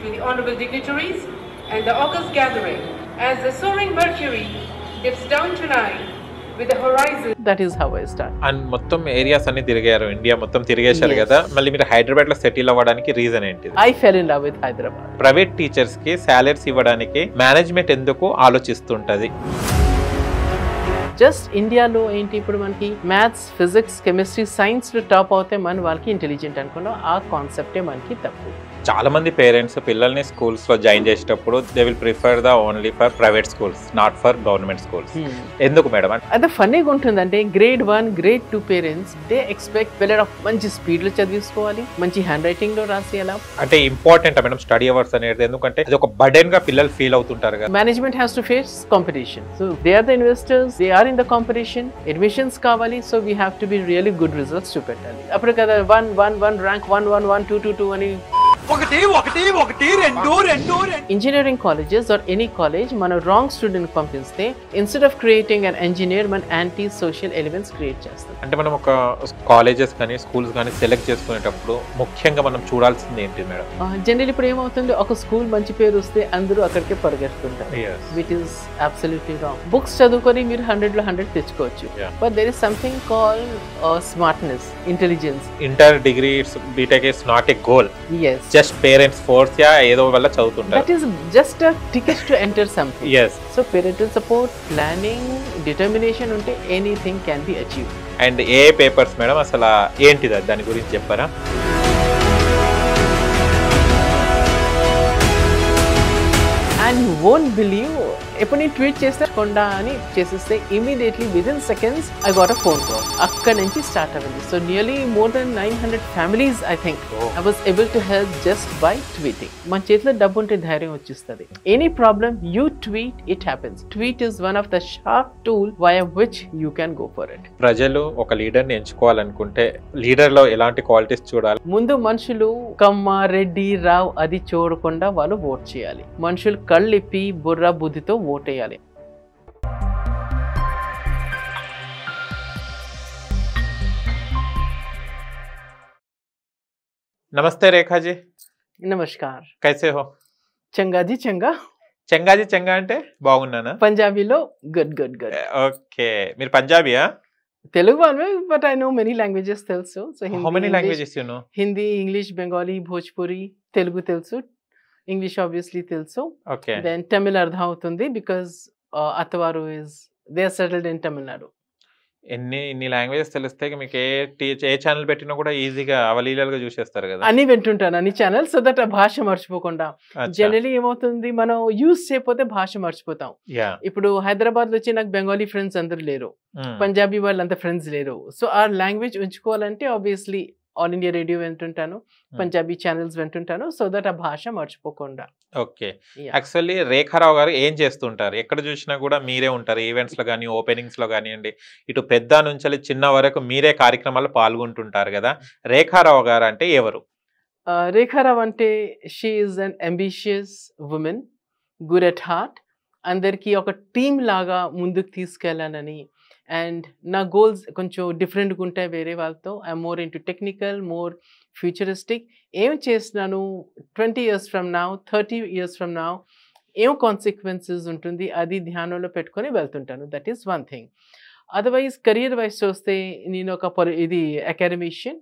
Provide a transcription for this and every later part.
to the honorable dignitaries and the august gathering as the soaring Mercury dips down tonight with the horizon. That is how I start. And మొత్తం areas అన్ని తిరిగారు, India మొత్తం తిరిగేశారు Yes. కదా. మళ్ళీ మీరు హైదరాబాద్ లో settle అవ్వడానికి reason ఏంటి? I fell in love with Hyderabad. Private teachers కి సాలరీస్ ఇవ్వడానికి మేనేజ్మెంట్ ఎందుకు ఆలోచిస్తుంటది? జస్ట్ ఇండియాలో ఏంటి ఇప్పుడు మనకి మ్యాథ్స్, ఫిజిక్స్, కెమిస్ట్రీ, సైన్స్ లో టాప్ అవుతే మన వాళ్ళకి ఇంటెలిజెంట్ అనుకున్నాం. ఆ కాన్సెప్టే మనకి తప్పు. చాలా మంది పేరెంట్స్ పిల్లల్ని స్కూల్స్ లో జాయిన్ చేసేటప్పుడు they will prefer the only for private schools, not for government schools. ఎందుకు మేడం? అదే ఫన్నీగా ఉంటుందంటే grade 1, grade 2 parents they expect పిల్లలు మంచి స్పీడ్ లో చదివించుకోవాలి, మంచి హ్యాండ్ రైటింగ్ లో రాసేయాలా. అంటే ఇంపార్టెంట్ మేడం స్టడీ అవర్స్ అనేది, ఎందుకంటే అది ఒక బర్డెన్ గా పిల్లలు ఫీల్ అవుతుంటారు కదా. Management has to face competition. So they are the investors, they are in the competition. Admissions కావాలి, so we have to be really good results చూపెట్టాలి. అప్పుడు కదా 1 ర్యాంక్ 1 2 2 అని engineering colleges or any college మనం wrong student పంపిస్తే instead of creating an engineer మన anti social elements create చేస్తాం. అంటే మనం ఒక కాలేజెస్ కానీ స్కూల్స్ కానీ సెలెక్ట్ చేసుకునేటప్పుడు ముఖ్యంగా మనం చూడాల్సింది ఏంటి మేడం? జనరల్ ఇప్పుడు ఏమవుతుంది, ఒక స్కూల్ మంచి పేరు వస్తే అందరూ అక్కడికే పరిగెత్తుంటారు. Which is absolutely wrong. Books చదువుకొని మీరు 100 లో 100 తెచ్చుకోవచ్చు, but there is something called smartness, intelligence. Inter, degree, BTech is not a goal. Yes. Just parents force ya ఏదో వల్ల చదువుతుంటారు. That is just a ticket to enter something. Yes. So parental support, planning, determination unte anything can be achieved. And A papers madam అసలు ఏంటిది దాని గురించి చెప్పారా? And you won't believe, ఎప్పుడు నేను ట్వీట్ చేస్తే కొండ అని చేసేస్తే immediately within seconds I got a phone call. అక్కడ నుంచి స్టార్ట్ అవ్వండి. So nearly more than 900 families I think I was able to help just by tweeting. మన చేతిలో డబ్బు ఉంటే ధైర్యం వచ్చేస్తుంది. Any problem you tweet, it happens. Tweet is one of the sharp tool via which you can go for it. ప్రజలు ఒక లీడర్ని ఎంచుకోవాలనుకుంటే leader లో ఎలాంటి క్వాలిటీస్ చూడాలి? ముందు మనుషులు కమ్మ, రెడ్డి, రావ్ అది చూడకుండా వాళ్ళు ఓట్ చేయాలి. మనుషులు కళ్ళిప్పి బుర్ర బుద్ధితో ఓటేయాలి. నమస్తే రేఖా జీ. నమస్కార్. కైసే హో? చంగాజీ చంగా. చంగాజీ చంగా అంటే బాగున్నానా? పంజాబీలో గుడ్ గుడ్ గుడ్. ఓకే, మీరు పంజాబీయా? తెలుగు వాళ్ళమే, but I know many languages తెలుసు. So how many languages you know? Hindi, English, Bengali, Bhojpuri, Telugu తెలుసు, ఇంగ్లీష్ ఆబ్వియస్లీ తెలుసు. ఓకే. దెన్ తమిళ్ అర్థం అవుతుంది బికాజ్ అత్తవారు is they are settled in Tamil Nadu. ఇన్ని లాంగ్వేజెస్ తెలిస్తే మీకు ఏ ఛానల్ పెట్టినా కూడా ఈజీగా అవలీలగా చూసేస్తారు కదా. అన్ని వింటుంటాను, అన్ని ఛానల్స్, సో దట్ ఆ భాష మర్చిపోకుండా. జనరలీ ఏమవుతుంది, మనం యూజ్ చేయకపోతే భాష మర్చిపోతాం. ఇప్పుడు హైదరాబాద్ లో వచ్చి నాకు బెంగాలీ ఫ్రెండ్స్ అందరు లేరు, పంజాబీ వాళ్ళు అంత ఫ్రెండ్స్ లేరు. సో ఆ లాంగ్వేజ్ ఉంచుకోవాలంటే ఆబ్వియస్లీ ఆల్ ఇండియా రేడియో వింటుంటాను, పంజాబీ ఛానల్స్ వింటుంటాను, సో దట్ ఆ భాష మర్చిపోకుండా. ఓకే. యాక్చువల్లీ రేఖారావు గారు ఏం చేస్తుంటారు? ఎక్కడ చూసినా కూడా మీరే ఉంటారు, ఈవెంట్స్ లో కానీ ఓపెనింగ్స్ లో కానివ్వండి, ఇటు పెద్ద నుంచి చిన్న వరకు మీరే కార్యక్రమాల్లో పాల్గొంటుంటారు కదా. రేఖారావు గారు అంటే ఎవరు? రేఖారావు అంటే she is an ambitious women, good at heart. అందరికీ ఒక టీమ్ లాగా ముందుకు తీసుకెళ్ళాలని. అండ్ నా గోల్స్ కొంచెం డిఫరెంట్గా ఉంటాయి వేరే వాళ్ళతో. I'm more into technical, more futuristic. ఏం చేసినాను 20 years from now, 30 years from now, ఏం కాన్సిక్వెన్సెస్ ఉంటుంది అది ధ్యానంలో పెట్టుకొని వెళ్తుంటాను. That is one thing. Otherwise career wise చూస్తే నేను ఒక academician.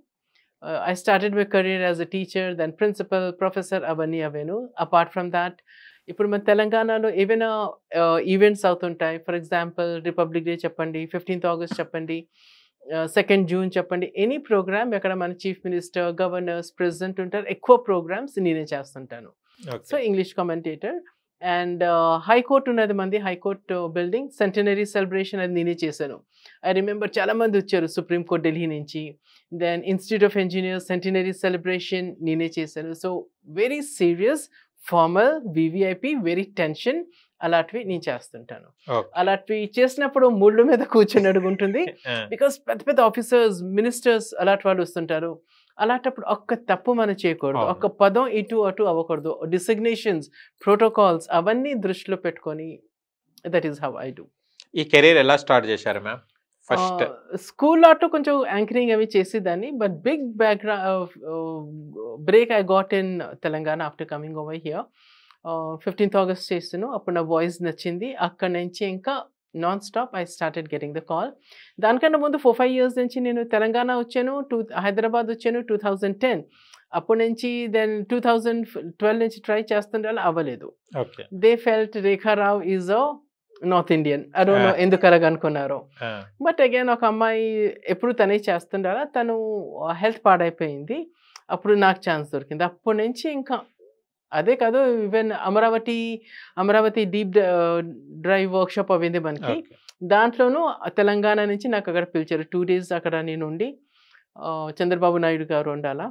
I started my career as a teacher, then principal, professor, అవన్నీ అవేను. అపార్ట్ ఫ్రమ్ దాట్ ఇప్పుడు మన తెలంగాణలో ఏవైనా ఈవెంట్స్ అవుతుంటాయి. ఫర్ ఎగ్జాంపుల్ రిపబ్లిక్ డే చెప్పండి, 15th August చెప్పండి, 2nd June చెప్పండి, ఎనీ ప్రోగ్రామ్ ఎక్కడ మన చీఫ్ మినిస్టర్, గవర్నర్స్, ప్రెసిడెంట్ ఉంటారు, ఎక్కువ ప్రోగ్రామ్స్ నేనే చేస్తుంటాను. So English commentator. And high court ఉన్నది మంది, హైకోర్టు బిల్డింగ్ సెంటనరీ సెలబ్రేషన్ అది నేనే చేశాను. ఐ రిమెంబర్ చాలా మంది వచ్చారు సుప్రీంకోర్టు ఢిల్లీ నుంచి. Then institute of engineers centenary celebration నేనే చేశాను. So very serious, formal, VVIP, very tension, అలాంటివి నేను చేస్తుంటాను. అలాంటివి చేసినప్పుడు ముళ్ళు మీద కూర్చొని అడుగుంటుంది. బికాస్ పెద్ద పెద్ద ఆఫీసర్స్, మినిస్టర్స్ అలాంటి వాళ్ళు వస్తుంటారు. అలాంటప్పుడు ఒక్క తప్పు మనం చేయకూడదు, ఒక్క పదం ఇటు అటు అవ్వకూడదు. డిసిగ్నేషన్స్, ప్రోటోకాల్స్ అవన్నీ దృష్టిలో పెట్టుకొని that is how I do. ఈ కెరీర్ ఎలా స్టార్ట్ చేశారు మ్యామ్? ఫస్ట్ స్కూల్ ఆటో కొంచెం యాంకరింగ్ అవి చేసేదాన్ని, but big background break I got in Telangana after coming over here. 15th August చేసాను, అప్పుడు నా వాయిస్ నచ్చింది. అక్కడ నుంచి ఇంకా non stop I started getting the call. దానికన్నా ముందు 4-5 years నుంచి నేను తెలంగాణ వచ్చాను, హైదరాబాద్ వచ్చాను 2010. అప్పటి నుంచి దెన్ 2012 నుంచి ట్రై చేస్తుండాలి, అవ్వలేదు. Okay. They felt Rekha Rao is a North Indian, I don't know ఎందుకు అలాగనుకున్నారు. బట్ అగైన్ ఒక అమ్మాయి ఎప్పుడు తనే చేస్తుండాలా, తను హెల్త్ పాడైపోయింది, అప్పుడు నాకు ఛాన్స్ దొరికింది. అప్పటి నుంచి ఇంకా అదే కాదు, even Amaravati deep drive workshop అయింది మనకి, దాంట్లోనూ తెలంగాణ నుంచి నాకు అక్కడ పిలిచారు. 2 days అక్కడ నేను ఉండి, చంద్రబాబు నాయుడు గారు ఉండాలా,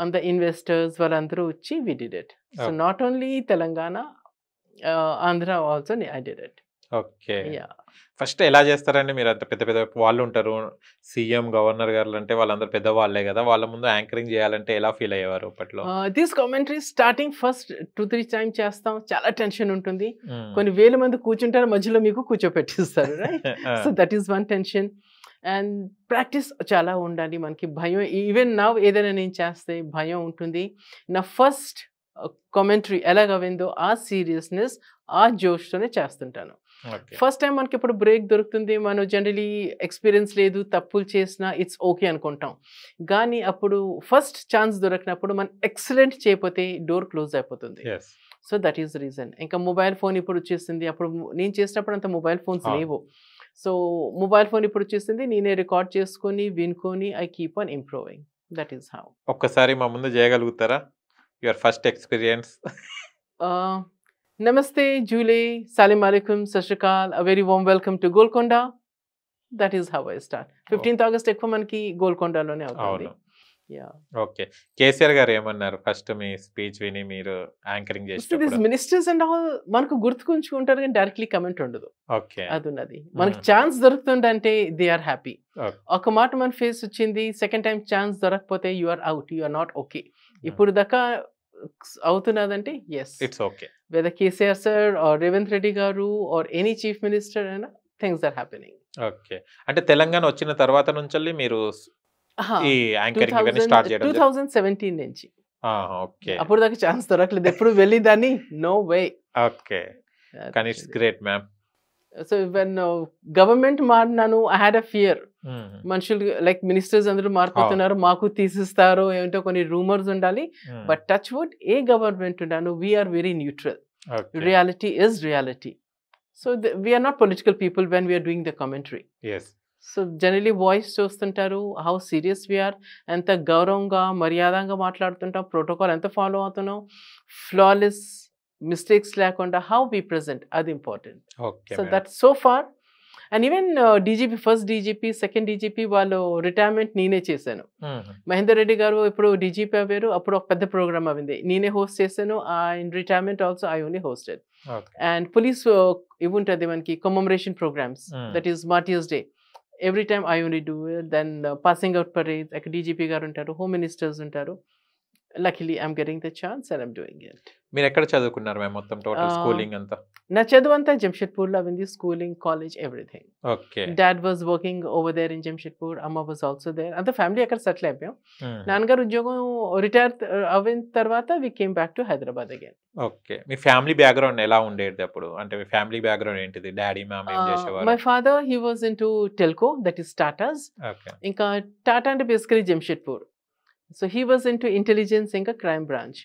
అంత ఇన్వెస్టర్స్ వాళ్ళందరూ వచ్చి we did it. So not only Telangana, Andhra also I did it. Okay. First ఎలా చేస్తారండి మీరు? అంత పెద్ద పెద్ద వాళ్ళు ఉంటారు, సీఎం గవర్నర్ గారు అంటే వాళ్ళందరూ పెద్ద వాళ్ళే కదా, వాళ్ళ ముందు యాంకరింగ్ చేయాలంటే ఎలా ఫీల్ అయ్యేవారు అప్పట్లో? This commentary starting first 2-3 times చేస్తాం, చాలా టెన్షన్ ఉంటుంది. కొన్ని వేల మంది కూర్చుంటారు, మధ్యలో మీకు కూర్చోపెట్టిస్తారు, right? So that is one tension. And practice చాలా ఉండాలి మనకి. భయం, ఈవెన్ నా ఏదైనా నేను చేస్తే భయం ఉంటుంది. నా ఫస్ట్ కామెంటరీ ఎలాగవిందో ఆ సీరియస్నెస్, ఆ జోష్తోనే చేస్తుంటాను. ఫస్ట్ టైం మనకి ఇప్పుడు బ్రేక్ దొరుకుతుంది, మనం జనరలీ ఎక్స్పీరియన్స్ లేదు, తప్పులు చేసినా ఇట్స్ ఓకే అనుకుంటాం. కానీ అప్పుడు ఫస్ట్ ఛాన్స్ దొరికినప్పుడు మనం ఎక్సలెంట్ చేయకపోతే డోర్ క్లోజ్ అయిపోతుంది. So that is reason. ఇంకా మొబైల్ ఫోన్ ఇప్పుడు వచ్చేసింది, అప్పుడు నేను చేసినప్పుడు అంత మొబైల్ ఫోన్స్ లేవు. సో మొబైల్ ఫోన్ ఇప్పుడు వచ్చేసింది, నేనే రికార్డ్ చేసుకొని వినుకొని I keep on improving. That is how. ఒక్కసారి మా ముందు చేయగలుగుతారా your first experience? Namaste, Jule, Salam Alaikum, Sat Shri Akal, a very warm welcome to Golconda. That is how I start. 15th August ఎక్కువ మనకి గోల్కొండలోనే అవుతుంది. Okay. KCR గారు ఏమన్నారు first మీ speech విని మీరు యాంకరింగ్ చేసినప్పుడు? మినిస్టర్స్ అండ్ ఆల్ మనకు గుర్తుకుంటారు కానీ డైరెక్ట్లీ కమెంట్ ఉండదు. ఓకే. అది ఉన్నది. మనకి ఛాన్స్ దొరుకుతుందంటే దే ఆర్ హ్యాపీ. ఒక మాట మన ఫేస్ వచ్చింది, సెకండ్ టైం ఛాన్స్ దొరకకపోతే you are out, you are not okay. ఇప్పుడు దాకా అవుతున్నదంటే yes, it's okay. Whether KCR sir or Revanth Reddy garu or any chief minister అయినా థింగ్స్ ఆర్ హ్యాపెనింగ్. ఓకే. అంటే తెలంగాణ వచ్చిన తర్వాత నుంచి మీరు ఈ యాంకరింగ్ స్టార్ట్ చేయడం 2017 నుంచి. ఓకే. అప్పుడు దాకా ఛాన్స్ దొరకలేదు, ఎప్పుడు వెళ్ళిదాన్ని, నో వే. ఓకే. కానీ it's great ma'am. So when government మారినాను, ఐ హ్యాడ్ అ ఫియర్. మనుషులు లైక్ మినిస్టర్స్ అందరూ మారిపోతున్నారు, మాకు తీసిస్తారు ఏంటో కొన్ని రూమర్స్ ఉండాలి. బట్ టచ్ వుడ్, ఏ గవర్నమెంట్ ఉన్నాను, we're very neutral. Reality is reality. So we're not political people when we're doing the commentary. So generally voice చూస్తుంటారు, హౌ సీరియస్ వీఆర్, ఎంత గౌరవంగా మర్యాదగా మాట్లాడుతుంటాం, ప్రోటోకాల్ ఎంత ఫాలో అవుతున్నాం, ఫ్లాలెస్ మిస్టేక్స్ లేకుండా హౌ వి ప్రెజెంట్, అది important. So that so far. And even DGP, first DGP, second DGP వాళ్ళు రిటైర్మెంట్ నేనే చేశాను. మహేందర్ రెడ్డి గారు ఇప్పుడు డీజీపీ అవ్వారు, అప్పుడు ఒక పెద్ద ప్రోగ్రామ్ అయింది, నేనే హోస్ట్ చేశాను. In retirement also I only hosted. And police ఇవి ఉంటుంది మనకి commemoration programmes, that is martyrs day. Every time I only do it. Then passing out parade, అక్కడ డీజీపీ గారు ఉంటారు, హోమ్ మినిస్టర్స్ ఉంటారు. Luckily I'm getting the chance and I'm doing it. మీరు ఎక్కడ చదువుకున్నారు మ్యామ్ మొత్తం టోటల్ స్కూలింగ్ అంతా? నా చదువు అంతా జంషెడ్పూర్ లో అయింది, schooling, college, everything. Okay. Dad was working over there in Jamshedpur, అమ్మ వాజ్ ఆల్సో దేర్. అంత ఫ్యామిలీ అక్కడ సెటిల్ అయిపోయాం. నాన్నగారు ఉద్యోగం రిటైర్ అయిన తర్వాత we came back to Hyderabad again. Okay. మీ ఫ్యామిలీ బ్యాక్గ్రౌండ్ ఎలా ఉండేది అప్పుడు? అంటే మీ ఫ్యామిలీ బ్యాక్గ్రౌండ్ ఏంటిది? డాడీ మామ్ ఏం చేసేవారు? My father he was into Telco, that is Tatas. Okay. ఇంకా టాటా అంటే basically Jamshedpur. So he was into intelligence, ఇంకా క్రైమ్ బ్రాంచ్.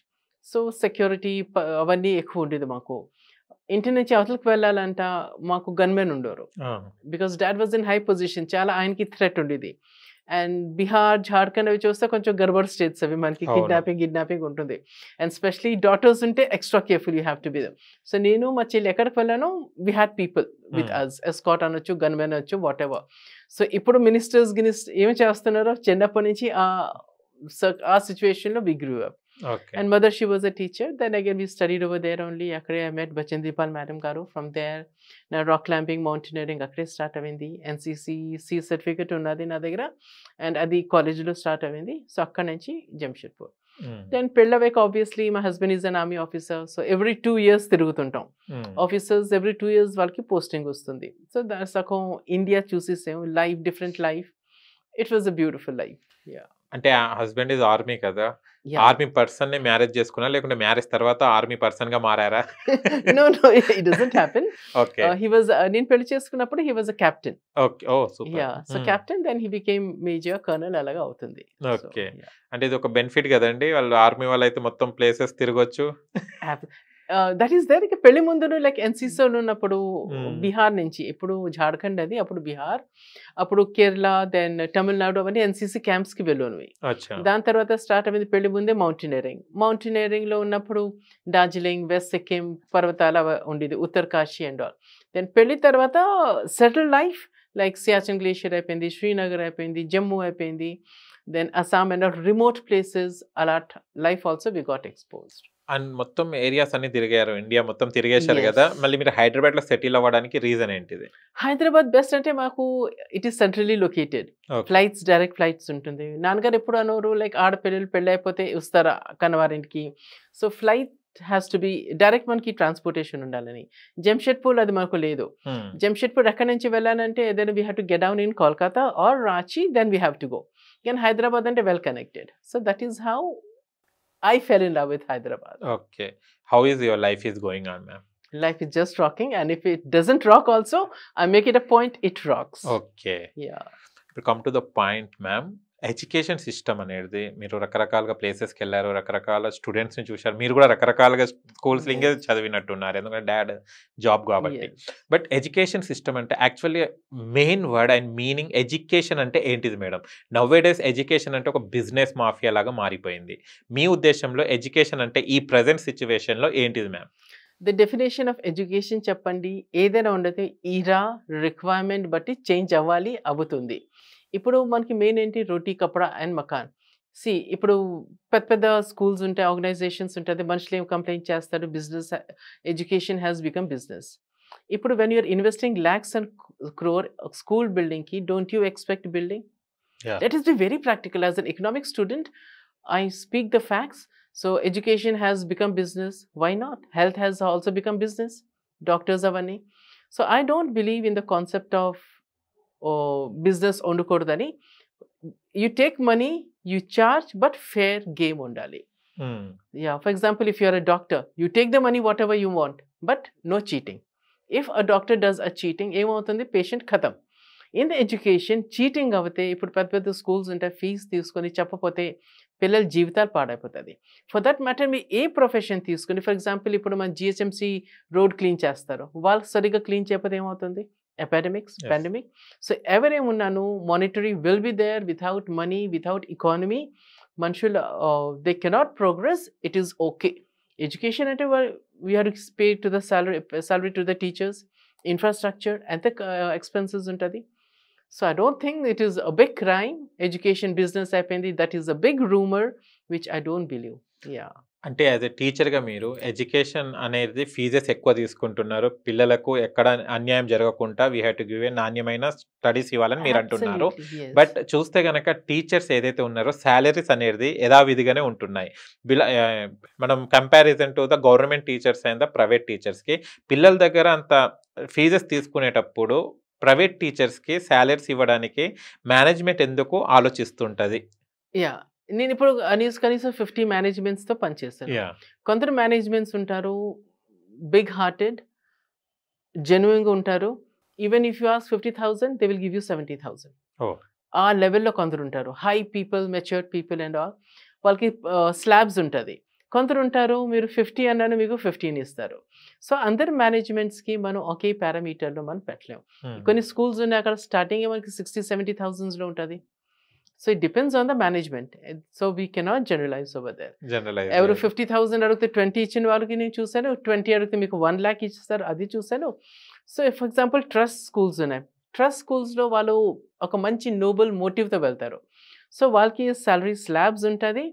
సో సెక్యూరిటీ అవన్నీ ఎక్కువ ఉండేది మాకు. ఇంటి నుంచి అవతలకు వెళ్ళాలంట మాకు గన్మెన్ ఉండరు, because dad was in high position, చాలా ఆయనకి థ్రెట్ ఉండేది. అండ్ బీహార్, జార్ఖండ్ అవి చూస్తే కొంచెం గర్బర్ స్టేట్స్ అవి, మనకి కిడ్నాపింగ్ ఉంటుంది. అండ్ స్పెషలీ డాటర్స్ ఉంటే extra careful you have to be them. So నేను మా చెల్లి ఎక్కడికి వెళ్ళాను, we had people with us, escort అనొచ్చు, గన్మెన్ అనొచ్చు, వాట్ ఎవర్. సో ఇప్పుడు మినిస్టర్స్ ఏమి చేస్తున్నారో చిన్నప్పటి నుంచి ఆ సిచ్యువేషన్ లో we grew up. And mother, she was a teacher. Then again we studied over there only. Akade I met Bachendipal madam garu. From there na rock climbing, mountaineering akade start avindi. NCC C certificate unnadi na daggara, and adi college lo start avindi. So akkad nunchi Jamshedpur. Then పెళ్ళవేక obviously my husband is an army officer. So every 2 years తిరుగుతుంటాం. Officers every 2 years వాళ్ళకి posting వస్తుంది. So సగం India చూసేసాం, life different life. It was a beautiful life. అంటే husband is army కదా, army person ని marriage చేసుకున్నా లేకుంటే మ్యారేజ్ తర్వాత ఆర్మీ పర్సన్ గా మారారా? No, it doesn't happen. Okay. He was నేను పెళ్లి చేసుకున్నప్పుడు he was a captain. Okay. Oh, super. Yeah, so captain, then he became major, colonel అలాగా అవుతుంది. Okay. అంటే ఇది ఒక బెనిఫిట్ కదండి, వాళ్ళు ఆర్మీ వాళ్ళు అయితే మొత్తం ప్లేసెస్ తిరగొచ్చు. That is there. ఇక పెళ్లి ముందు లైక్ ఎన్సీసీలో ఉన్నప్పుడు బీహార్ నుంచి, ఇప్పుడు జార్ఖండ్ అది, అప్పుడు బీహార్, అప్పుడు కేరళ, దెన్ తమిళనాడు, అవన్నీ ఎన్సీసీ క్యాంప్స్ కి వెళ్ళును. దాని తర్వాత స్టార్ట్ అయింది పెళ్లి ముందే మౌంటైనరింగ్ లో ఉన్నప్పుడు డార్జిలింగ్, వెస్ట్ సిక్కిం పర్వతాల ఉండేది, ఉత్తరకాశీ అండ్ ఆల్. దెన్ పెళ్లి తర్వాత settle life like Siachen glacier అయిపోయింది, శ్రీనగర్ అయిపోయింది, జమ్మూ అయిపోయింది, then Assam and all remote places. అలా life also we got exposed. And మొత్తం ఏరియాస్ అన్ని తిరిగారు, ఇండియా మొత్తం తిరిగేశారు కదా. మళ్ళీ మీరు హైదరాబాద్ లో సెటిల్ అవ్వడానికి రీజన్ ఏంటిది? హైదరాబాద్ బెస్ట్ అంటే మాకు it is centrally located, flights direct flights ఉంటుంది. నాన్నగారు ఎప్పుడు అనోరు లైక్ ఆడపిల్లలు పెళ్ళి అయిపోతే వస్తారా కన్నవారింటికి, so flight has to be direct, మనకి ట్రాన్స్పోర్టేషన్ ఉండాలని. జంషెడ్పూర్ అది మాకు లేదు. జంషెడ్పూర్ ఎక్కడి నుంచి వెళ్ళాలంటే then we have to get down in Kolkata or Ranchi, then we have to go. కానీ హైదరాబాద్ అంటే well connected. So that is how I fell in love with Hyderabad. Okay. How is your life is going on, ma'am? Life is just rocking, and if it doesn't rock also, I make it a point it rocks. Okay. Yeah. We'll come to the point, ma'am. Education system అనేది మీరు రకరకాలుగా ప్లేసెస్కి వెళ్ళారు, రకరకాల స్టూడెంట్స్ని చూశారు, మీరు కూడా రకరకాలుగా స్కూల్స్ ఇంకే చదివినట్టున్నారు ఎందుకంటే డాడ్ జాబ్ కాబట్టి. బట్ ఎడ్యుకేషన్ సిస్టమ్ అంటే actually main word and meaning education అంటే ఏంటిది మేడం? నవ్వేడేస్ ఎడ్యుకేషన్ అంటే ఒక బిజినెస్ మాఫియా లాగా మారిపోయింది. మీ ఉద్దేశంలో ఎడ్యుకేషన్ అంటే ఈ ప్రజెంట్ సిచ్యువేషన్లో ఏంటిది ma'am? The definition of education చెప్పండి, ఏదైనా ఉండదు, ఈరా రిక్వైర్మెంట్ బట్టి చేంజ్ అవ్వాలి, అవుతుంది. ఇప్పుడు మనకి మెయిన్ ఏంటి, రోటీ కపడా అండ్ మకాన్. ఇప్పుడు పెద్ద పెద్ద స్కూల్స్ ఉంటాయి, ఆర్గనైజేషన్స్ ఉంటుంది, మనుషులు ఏం కంప్లైంట్ చేస్తారు, business education has become business. ఇప్పుడు when you're investing lakhs and crore school building కి, don't you expect building? That is the very practical. As an economic student I speak the facts. So education has become business, why not? Health has also become business, doctors అవన్నీ. So I don't believe in the concept of business ఉండకూడదని. You take money, you charge, but fair game ఉండాలి. Yeah, for example if you're a doctor, you take the money whatever you want, but no cheating. If a doctor does a cheating, ఏమవుతుంది, patient ఖతం. In the education cheating అవుతే, ఇప్పుడు పెద్ద పెద్ద schools ఉంటాయి, fee తీసుకొని చెప్పపోతే పిల్లల జీవితాలు పాడైపోతుంది. ఫర్ దట్ మ్యాటర్ మీరు ఏ ప్రొఫెషన్ తీసుకుని, ఫర్ ఎగ్జాంపుల్ ఇప్పుడు మన జిహెచ్ఎంసీ రోడ్ క్లీన్ చేస్తారు, వాళ్ళు సరిగ్గా క్లీన్ చేయకపోతే ఏమవుతుంది, ఎపాడమిక్స్, పాండమిక్. సో ఎవరేమున్నాను, monetary will be there. Without money, without economy, మనుషులు they cannot progress. It is okay. Education అంటే we have to pay to the salary to the teachers, infrastructure ఎంత expenses ఉంటుంది. So I don't think it is a big crime. Education business అయిపోయింది. That is a big rumour which I don't believe. Yeah, అంటే as a టీచర్గా మీరు education అనేది fees ఎక్కువ తీసుకుంటున్నారు, పిల్లలకు ఎక్కడ అన్యాయం జరగకుండా we have to give a నాణ్యమైన స్టడీస్ ఇవ్వాలని మీరు అంటున్నారు. బట్ చూస్తే కనుక టీచర్స్ ఏదైతే ఉన్నారో శాలరీస్ అనేది యథావిధిగానే ఉంటున్నాయి. మనం comparison to the government teachers and the private టీచర్స్కి, పిల్లల దగ్గర అంత ఫీజెస్ తీసుకునేటప్పుడు ప్రైవేట్ టీచర్స్కి శాలరీస్ ఇవ్వడానికి మేనేజ్మెంట్ ఎందుకు ఆలోచిస్తుంటుంది? యా, నేను ఇప్పుడు కనీసం 50 మేనేజ్మెంట్స్తో పనిచేస్తాను. కొందరు మేనేజ్మెంట్స్ ఉంటారు బిగ్ హార్టెడ్, జెన్యున్గా ఉంటారు. Even if you ask 50,000 they will give you 70,000. ఆ లెవెల్లో కొందరు ఉంటారు, high people, matured people and all. వాళ్ళకి స్లాబ్స్ ఉంటుంది. కొందరు ఉంటారు మీరు 50 అన్నాను మీకు 15 ఇస్తారు. సో అందరు మేనేజ్మెంట్స్కి మనం ఒకే పారామీటర్లో మనం పెట్టలేము. కొన్ని స్కూల్స్ ఉన్నాయి అక్కడ స్టార్టింగ్ మనకి 60-70,000లో ఉంటుంది. So it depends on the management. So we cannot generalize over there. ఎవరు 50,000 అడిగితే 20 ఇచ్చిన వాళ్ళకి నేను చూశాను, 20 అడిగితే మీకు 1 lakh ఇచ్చేస్తారు, అది చూశాను. So for example trust schools ఉన్నాయి. ట్రస్ట్ స్కూల్స్లో వాళ్ళు ఒక మంచి నోబుల్ మోటివ్తో వెళ్తారు. సో వాళ్ళకి సాలరీ స్లాబ్స్ ఉంటుంది.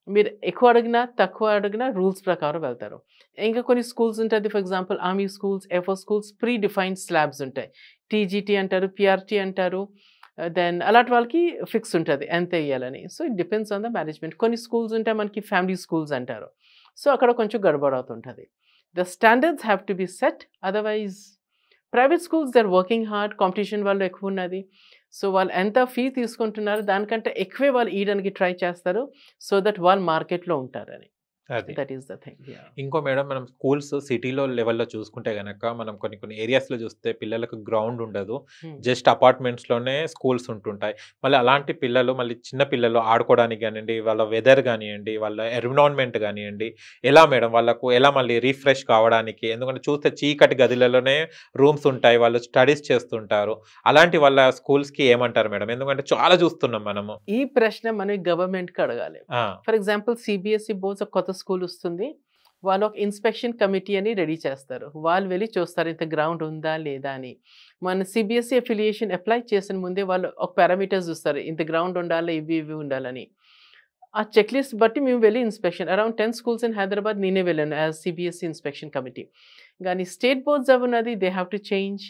మీరు ఎక్కువ అడిగినా తక్కువ అడిగినా రూల్స్ ప్రకారం వెళ్తారు. ఇంకా కొన్ని స్కూల్స్ ఉంటుంది, for example army schools, air force schools, pre defined slabs ఉంటాయి. టీజీటీ అంటారు, పిఆర్టీ అంటారు, దెన్ అలాంటి వాళ్ళకి ఫిక్స్ ఉంటుంది ఎంత వేయాలని. So it depends on the management. కొన్ని స్కూల్స్ ఉంటాయి మనకి ఫ్యామిలీ స్కూల్స్ అంటారు. సో అక్కడ కొంచెం గడబడ అవుతుంటుంది. The standards have to be set, otherwise private schools they are working hard, competition వాళ్ళు ఎక్కువ ఉన్నది. సో వాళ్ళు ఎంత ఫీ తీసుకుంటున్నారు దానికంటే ఎక్కువే వాళ్ళు ఇవ్వడానికి ట్రై చేస్తారు, సో దట్ వాళ్ళు మార్కెట్లో ఉంటారని. అది దట్ ఈస్ ద థింగ్. ఇంకో మేడం, మనం స్కూల్స్ సిటీలో లెవెల్లో చూసుకుంటే గనక మనం కొన్ని ఏరియాస్లో చూస్తే పిల్లలకు గ్రౌండ్ ఉండదు, జస్ట్ అపార్ట్మెంట్స్లోనే స్కూల్స్ ఉంటుంటాయి. మళ్ళీ అలాంటి పిల్లలు మళ్ళీ చిన్న పిల్లలు ఆడుకోవడానికి కానివ్వండి, వాళ్ళ వెదర్ కానివ్వండి, వాళ్ళ ఎన్విరాన్మెంట్ కానివ్వండి, ఎలా మేడం వాళ్ళకు ఎలా మళ్ళీ రీఫ్రెష్ కావడానికి? ఎందుకంటే చూస్తే చీకటి గదిలలోనే రూమ్స్ ఉంటాయి, వాళ్ళు స్టడీస్ చేస్తుంటారు. అలాంటి వాళ్ళ స్కూల్స్కి ఏమంటారు మేడం? ఎందుకంటే చాలా చూస్తున్నాం మనము. ఈ ప్రశ్న మనం గవర్నమెంట్కి అడగాలి. ఫర్ ఎగ్జాంపుల్ సిబిఎస్ఈ బోర్డ్స్ ఒక కొత్త స్కూల్ వస్తుంది, వాళ్ళు ఒక ఇన్స్పెక్షన్ కమిటీ అని రెడీ చేస్తారు. వాళ్ళు వెళ్ళి చూస్తారు ఇంత గ్రౌండ్ ఉందా లేదా అని. మన సిబిఎస్ఈ అఫిలియేషన్ అప్లై చేసిన ముందే వాళ్ళు ఒక పారామీటర్స్ చూస్తారు, ఇంత గ్రౌండ్ ఉండాలి, ఇవి ఉండాలని. ఆ చెక్ లిస్ట్ బట్టి మేము వెళ్ళి inspection, around 10 schools in Hyderabad నేనే వెళ్ళాను యాజ్ సిబిఎస్ఈ ఇన్స్పెక్షన్ కమిటీ. కానీ స్టేట్ బోర్డ్స్ ఉన్నది దే హ్యావ్ టు చేంజ్,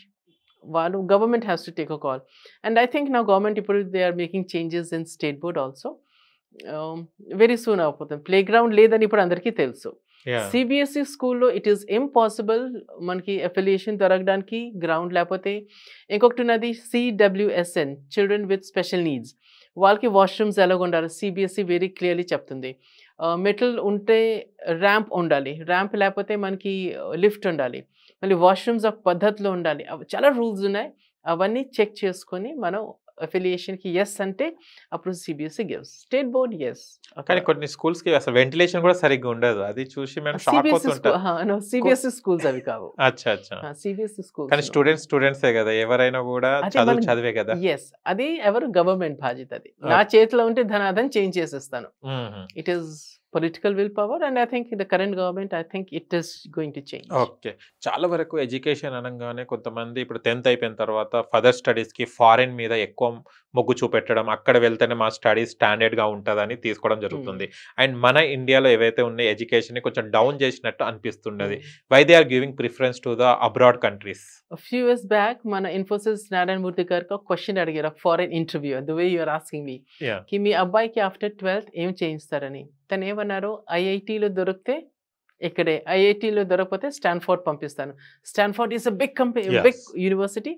వాళ్ళు government has to take a call. And I think నా గవర్నమెంట్ ఇప్పుడు they are making changes in state board also. Very soon అయిపోతుంది. Playground లేదని ఇప్పుడు అందరికీ తెలుసు. సిబిఎస్ఈ స్కూల్లో ఇట్ ఈస్ ఇంపాసిబుల్ మనకి అఫిలియేషన్ దొరకడానికి గ్రౌండ్ లేకపోతే. ఇంకొకటి ఉన్నది CWSN, children with special needs, వాళ్ళకి వాష్రూమ్స్ ఎలాగ ఉండాలి సిబిఎస్ఈ వెరీ క్లియర్లీ చెప్తుంది. మెటల్ ఉంటే ర్యాంప్ ఉండాలి, ర్యాంప్ లేకపోతే మనకి లిఫ్ట్ ఉండాలి, మళ్ళీ వాష్రూమ్స్ ఒక పద్ధతిలో ఉండాలి. చాలా రూల్స్ ఉన్నాయి, అవన్నీ చెక్ చేసుకొని మనం అఫిలియేషన్కి ఎస్ అంటే అప్పుడు CBSE gives. State board yes. కానీ కొన్ని స్కూల్స్కి అసలు వెంటిలేషన్ కూడా సరిగ్గా ఉండదు, అది చూసి మేము షాక్ అవుతుంటాం. సిబిఎస్ఈ స్కూల్స్ అవి కావు. అచ్చా సిబిఎస్ఈ స్కూల్స్. కానీ స్టూడెంట్సే కదా, ఎవరైనా కూడా చదివే కదా. ఎస్, అది ఎవరు గవర్నమెంట్ బాధ్యత. అది నా చేతిలో ఉంటే ధనాధన్ చేంజ్ చేసేస్తాను. It is political will power and I think the current government I think it is going to change. Okay. చాలా వరకు ఎడ్యుకేషన్ అనగానే కొంతమంది ఇప్పుడు 10th అయిపోయిన తర్వాత ఫర్దర్ స్టడీస్కి ఫారెన్ మీద ఎక్కువ మొగ్గు చూపెట్టడం, అక్కడ వెళ్తేనే మా స్టడీస్ స్టాండర్డ్గా ఉంటుందని తీసుకోవడం జరుగుతుంది. అండ్ మన ఇండియాలో ఏవైతే ఉన్నాయి ఎడ్యుకేషన్ని కొంచెం డౌన్ చేసినట్టు అనిపిస్తున్నది. Why they are giving preference to the abroad countries? Few years back మన ఇన్ఫోసిస్ నారాయణ మూర్తి గారికి ఒక క్వశ్చన్ అడిగారు, foreign interview, the way you are asking me, కి మీ అబ్బాయికి ఆఫ్టర్ 12th ఏం చేయిస్తారని. తను ఏమన్నారు, ఐఐటీలో దొరికితే ఇక్కడే, ఐఐటీలో దొరకకపోతే స్టాన్ఫోర్డ్ పంపిస్తాను. Stanford is a big company, big university.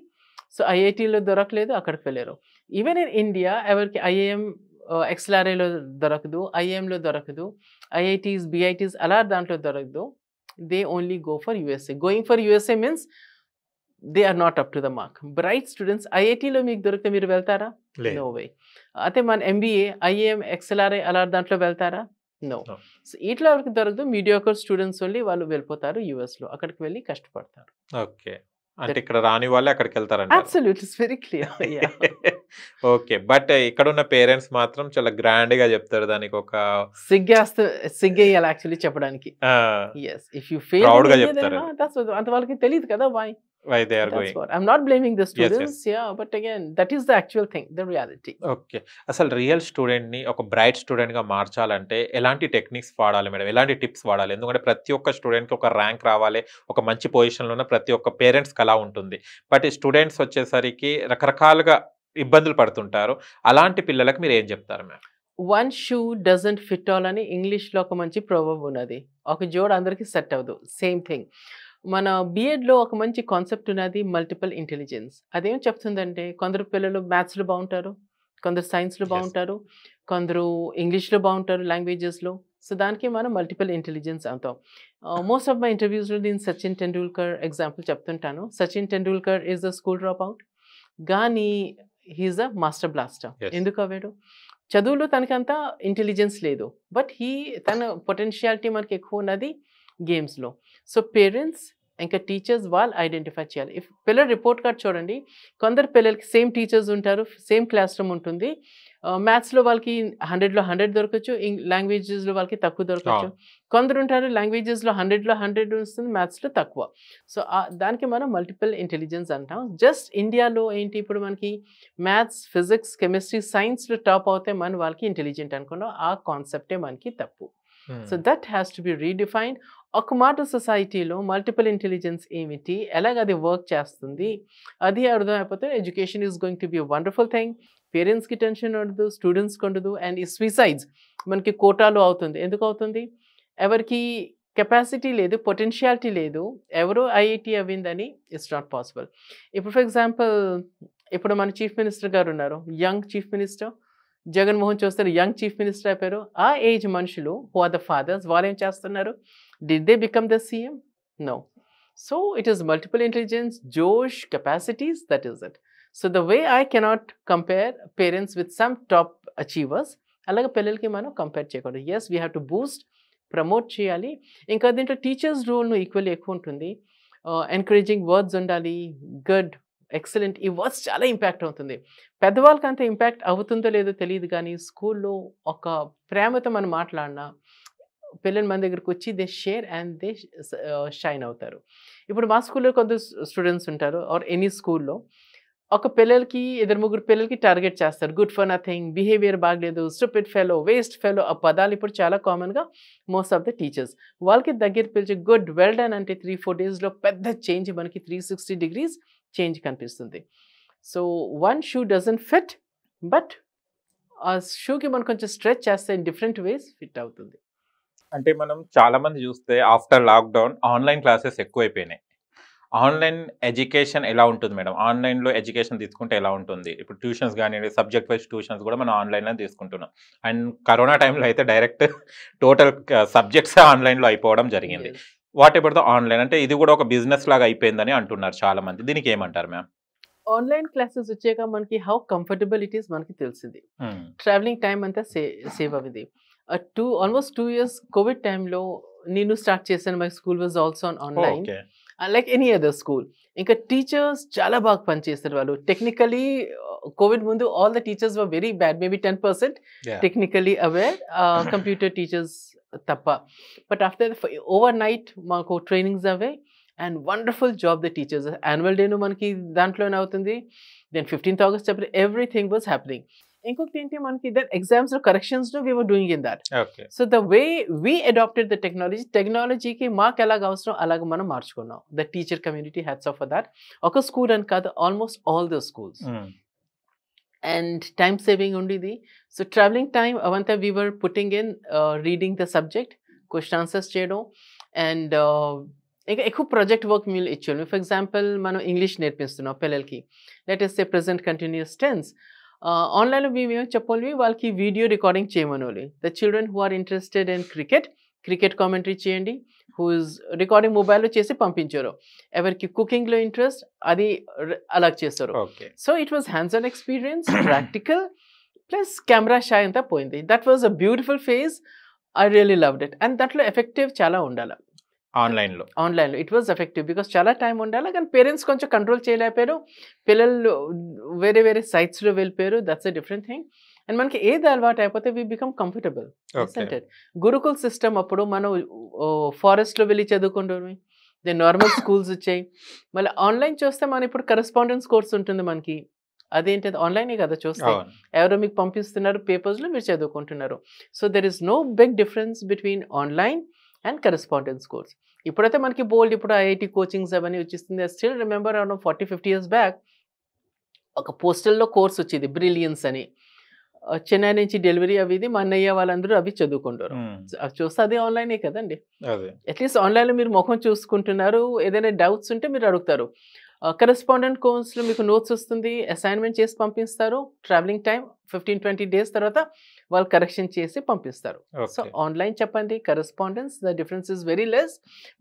So ఐఐటీలో దొరకలేదు, అక్కడికి వెళ్ళారు. ఈవెన్ ఇన్ ఇండియా ఎవరికి ఐఐఎం XLRAలో దొరకదు, ఐఐఎంలో దొరకదు, ఐఐటీస్ బిఐటీస్ అలా దాంట్లో దొరకదు. They only go for USA. Going for USA means they are not up to the mark. Bright students ఐఐటీలో మీకు దొరికితే మీరు వెళ్తారా? No way. అయితే మన ఎంబీఏ ఐఏఎం XLRA అలా దాంట్లో వెళ్తారా? నో. సో ఇట్లా వరకు దొరకదు. మీడియోకర్ స్టూడెంట్స్ ఓన్లీ వాళ్ళు వెళ్ళిపోతారు యూఎస్లో, అక్కడికి వెళ్ళి కష్టపడతారు. ఓకే. అంటే ఇక్కడ రాని వాళ్ళే అక్కడికి వెళ్తారంట. Absolutely, it's very clear. Okay. But ఇక్కడ ఉన్న పేరెంట్స్ మాత్రం చాలా గ్రాండ్ గా చెప్తారు, దానికి ఒక సిగ్గేయాలి యాక్చువల్లీ చెప్పడానికి. yes, if you fail proud గా in India, చెప్తారు. then, that's what అంత వాళ్ళకి తెలియదు కదా why they are that's going. what I'm not blaming the students. yes. Yeah, but again that is the actual thing, the reality. Okay. అసలు real student ని ఒక bright student గా మార్చాలంటే ఎలాంటి టెక్నిక్స్ వాడాలి మేడం, ఎలాంటి టిప్స్ వాడాలి? ఎందుకంటే ప్రతి ఒక్క స్టూడెంట్ కి ఒక ర్యాంక్ రావాలి, ఒక మంచి పొజిషన్ లో ఉన్న ప్రతి ఒక్క పేరెంట్స్ కి అలా ఉంటుంది. బట్ ఈ స్టూడెంట్స్ వచ్చేసరికి రకరకాలుగా ఇబ్బందులు పడుతుంటారు. అలాంటి పిల్లలకు మీరు ఏం చెప్తారు madam? One shoe doesn't fit all అని ఇంగ్లీష్లో ఒక మంచి ప్రొవర్బ్ ఉన్నది. ఒక జోడ్ అందరికి సెట్ అవ్వదు. సేమ్ థింగ్ మన బిఎడ్లో ఒక మంచి కాన్సెప్ట్ ఉన్నది, మల్టిపుల్ ఇంటెలిజెన్స్. అదేం చెప్తుందంటే కొందరు పిల్లలు మ్యాథ్స్లో బాగుంటారు, కొందరు సైన్స్లో బాగుంటారు, కొందరు ఇంగ్లీష్లో బాగుంటారు, లాంగ్వేజెస్లో. సో దానికి మనం మల్టిపుల్ ఇంటెలిజెన్స్ అంటాం. మోస్ట్ ఆఫ్ మై ఇంటర్వ్యూస్లో నేను సచిన్ టెండూల్కర్ ఎగ్జాంపుల్ చెప్తుంటాను. Sachin Tendulkar is the school drop out, కానీ హీఈస్ అ మాస్టర్ బ్లాస్టర్. ఎందుకు అవ్వాడు? చదువులో తనకంతా ఇంటెలిజెన్స్ లేదు, బట్ తన పొటెన్షియాలిటీ మనకి ఎక్కువ ఉన్నది గేమ్స్లో. సో పేరెంట్స్ ఇంకా టీచర్స్ వాళ్ళు ఐడెంటిఫై చేయాలి. ఇఫ్ పిల్లల రిపోర్ట్ కార్డ్ చూడండి, కొందరు పిల్లలకి సేమ్ టీచర్స్ ఉంటారు, సేమ్ క్లాస్ రూమ్ ఉంటుంది. మ్యాథ్స్లో వాళ్ళకి 100లో 100 దొరకచ్చు, లాంగ్వేజెస్లో వాళ్ళకి తక్కువ దొరకచ్చు. కొందరు ఉంటారు లాంగ్వేజెస్లో 100లో 100 వస్తుంది, మ్యాథ్స్లో తక్కువ. సో దానికి మనం మల్టిపుల్ ఇంటెలిజెన్స్ అంటాం. జస్ట్ ఇండియాలో ఏంటి, ఇప్పుడు మనకి మ్యాథ్స్, ఫిజిక్స్, కెమిస్ట్రీ, సైన్స్లో టాప్ అవుతే మనం వాళ్ళకి ఇంటెలిజెంట్ అనుకున్నాం. ఆ కాన్సెప్టే మనకి తప్పు. So that has to be redefined. ఒక మాట సొసైటీలో మల్టిపుల్ ఇంటెలిజెన్స్ ఏమిటి, ఎలాగ అది వర్క్ చేస్తుంది, అది అర్థం అయిపోతే education is going to be wonderful thing. పేరెంట్స్కి టెన్షన్ ఉండదు, స్టూడెంట్స్కి ఉండదు. అండ్ ఈ స్విసైడ్స్ మనకి కోటాలో అవుతుంది. ఎందుకు అవుతుంది? ఎవరికి కెపాసిటీ లేదు, పొటెన్షియాలిటీ లేదు, ఎవరో ఐఐటి అవ్విందని ఇట్స్ నాట్ పాసిబుల్. ఇప్పుడు ఫర్ ఎగ్జాంపుల్ ఇప్పుడు మన చీఫ్ మినిస్టర్ గారు ఉన్నారు, యంగ్ చీఫ్ మినిస్టర్ జగన్మోహన్ చూస్తారు, యంగ్ చీఫ్ మినిస్టర్ అయిపోయారు. ఆ ఏజ్ మనుషులు హూ ఆర్ ద ఫాదర్స్ వాళ్ళు ఏం చేస్తున్నారు? Did they become the CM? No. So it is multiple intelligence, Josh, capacities, that is it. So the way I cannot compare parents with some top achievers, అలాగే పిల్లలకి మనం compare చేయకూడదు. Yes, we have to boost, promote చేయాలి. ఇంకా దీంట్లో teachers రోల్ను equally ఎక్కువ ఉంటుంది. Encouraging words ఉండాలి, గుడ్, ఎక్సలెంట్, ఈ వర్డ్స్ చాలా ఇంపాక్ట్ అవుతుంది. పెద్దవాళ్ళకి అంత ఇంపాక్ట్ అవుతుందో లేదో తెలియదు, కానీ స్కూల్లో ఒక ప్రేమతో మనం మాట్లాడినా పిల్లలు మన దగ్గరకు వచ్చి they share and they shine అవుతారు. ఇప్పుడు మా స్కూల్లో కొంత స్టూడెంట్స్ ఉంటారు, ఆర్ ఎనీ స్కూల్లో ఒక పిల్లలకి 2-3 పిల్లలకి టార్గెట్ చేస్తారు. గుడ్ ఫర్ నథింగ్, బిహేవియర్ బాగలేదు, స్టూపిడ్ ఫెలో, వేస్ట్ ఫెలో, ఆ పదాలు ఇప్పుడు చాలా కామన్గా మోస్ట్ ఆఫ్ ద టీచర్స్. వాళ్ళకి దగ్గర పిలిచి గుడ్, వెల్ డన్ అంటే 3-4 డేస్లో పెద్ద చేంజ్, మనకి 360 degrees చేంజ్ కనిపిస్తుంది. So one shoe doesn't fit, but ఆ షూకి మనం కొంచెం స్ట్రెచ్ చేస్తే ఇన్ డిఫరెంట్ వేస్ ఫిట్ అవుతుంది. అంటే మనం చాలా మంది చూస్తే ఆఫ్టర్ లాక్డౌన్ ఆన్లైన్ క్లాసెస్ ఎక్కువైపోయినాయి. ఆన్లైన్ ఎడ్యుకేషన్ ఎలా ఉంటుంది మేడం? ఆన్లైన్లో ఎడ్యుకేషన్ తీసుకుంటే ఎలా ఉంటుంది? ఇప్పుడు ట్యూషన్స్ కానివ్వండి, సబ్జెక్ట్ వైజ్ ట్యూషన్స్ కూడా మనం ఆన్లైన్లో తీసుకుంటున్నాం. అండ్ కరోనా టైంలో అయితే డైరెక్ట్ టోటల్ సబ్జెక్ట్స్ ఆన్లైన్లో అయిపోవడం జరిగింది. What about the online? అంటే ఇది కూడా ఒక బిజినెస్ లాగా అయిపోయిందని అంటున్నారు చాలా మంది. దీనికి ఏమంటారు మ్యామ్? ఆన్లైన్ క్లాసెస్ వచ్చాక మనకి హౌ కంఫర్టబుల్ ఇట్ ఈస్ మనకి తెలిసింది. ట్రావెలింగ్ టైం అంతా సేవ్ అవ్వదు. ఆల్మోస్ట్ 2 years కోవిడ్ టైంలో నేను స్టార్ట్ చేశాను. My school was also online like any other school. ఇంకా టీచర్స్ చాలా బాగా పనిచేస్తారు. వాళ్ళు టెక్నికలీ కోవిడ్ ముందు all the teachers were very bad, maybe 10% technically aware, computer teachers తప్ప. బట్ ఆఫ్టర్ ఓవర్ నైట్ మాకు ట్రైనింగ్స్ అవే and wonderful job the teachers. Annual డేను మనకి దాంట్లోనే అవుతుంది. దెన్ 15th August చెప్పి ఎవ్రీథింగ్ వాజ్ హ్యాపెనింగ్. ఇంకొకటి ఏంటి, మనకి దెన్ ఎగ్జామ్స్లో కరెక్షన్స్లో we were doing in that. So the way we adapted the టెక్నాలజీకి మాకు ఎలాగ అవసరం అలాగ మనం మార్చుకున్నాం. The teacher community hats off for that. ఒక స్కూల్ అని కాదు, almost all the schools. And time saving ఉండేది. సో ట్రావెలింగ్ టైం అవంతా we were putting in reading the subject, question answers చేయడం. అండ్ ఇంకా ఎక్కువ ప్రాజెక్ట్ వర్క్ మీరు ఇచ్చాను. ఫర్ ఎగ్జాంపుల్ మనం ఇంగ్లీష్ నేర్పిస్తున్నాం పిల్లలకి, let us say present continuous tense. ఆన్లైన్లో మేము ఏం చెప్పాలి, వాళ్ళకి వీడియో రికార్డింగ్ చేయమని. The children who are interested in cricket commentary చేయండి, హూ ఇస్ రికార్డింగ్ మొబైల్లో చేసి పంపించారు. ఎవరికి కుకింగ్లో ఇంట్రెస్ట్ అది అలా చేస్తారు. So it was hands on experience, practical plus camera shy అంతా పోయింది. That was a beautiful phase. I really loved it. And దాంట్లో ఎఫెక్టివ్ చాలా ఉండాలి. ఆన్లైన్లో ఇట్ వాజ్ ఎఫెక్టివ్ బికాస్ చాలా టైం ఉండాలి. కానీ పేరెంట్స్ కొంచెం కంట్రోల్ చేయలేకపోయారు, పిల్లలు వేరే సైట్స్లో వెళ్ళిపోయారు. That's a different thing. And మనకి ఏది అలవాటు అయిపోతే we become comfortable. Gurukul system అప్పుడు మనం ఫారెస్ట్లో వెళ్ళి చదువుకుంటాం, దెన్ నార్మల్ స్కూల్స్ వచ్చాయి. మళ్ళీ ఆన్లైన్ చూస్తే మనం ఇప్పుడు కరెస్పాండెన్స్ కోర్స్ ఉంటుంది మనకి. అదేంటి, ఆన్లైనే కదా చూస్తే, ఎవరో మీకు పంపిస్తున్నారు, పేపర్స్లో మీరు చదువుకుంటున్నారు. So there is no big difference between online and correspondence course. ఇప్పుడైతే మనకి బోల్డ్ ఇప్పుడు ఐఐటి కోచింగ్స్ అవన్నీ వచ్చేస్తుంది. Still remember around 40-50 years back ఒక పోస్టల్లో కోర్స్ వచ్చేది, బ్రిలియన్స్ అని. చెన్నై నుంచి డెలివరీ అవి ఇది, మా అన్నయ్య వాళ్ళందరూ అవి చదువుకుంటారు. అవి చూస్తే అదే ఆన్లైనే కదండి. అట్లీస్ట్ ఆన్లైన్లో మీరు ముఖం చూసుకుంటున్నారు, ఏదైనా డౌట్స్ ఉంటే మీరు అడుగుతారు. కరెస్పాండెంట్ కోర్స్లో మీకు నోట్స్ వస్తుంది, అసైన్మెంట్ చేసి పంపిస్తారు. ట్రావెలింగ్ టైం 15-20 days తర్వాత వాళ్ళు కరెక్షన్ చేసి పంపిస్తారు. సో ఆన్లైన్ చెప్పండి, correspondence, the difference is very less,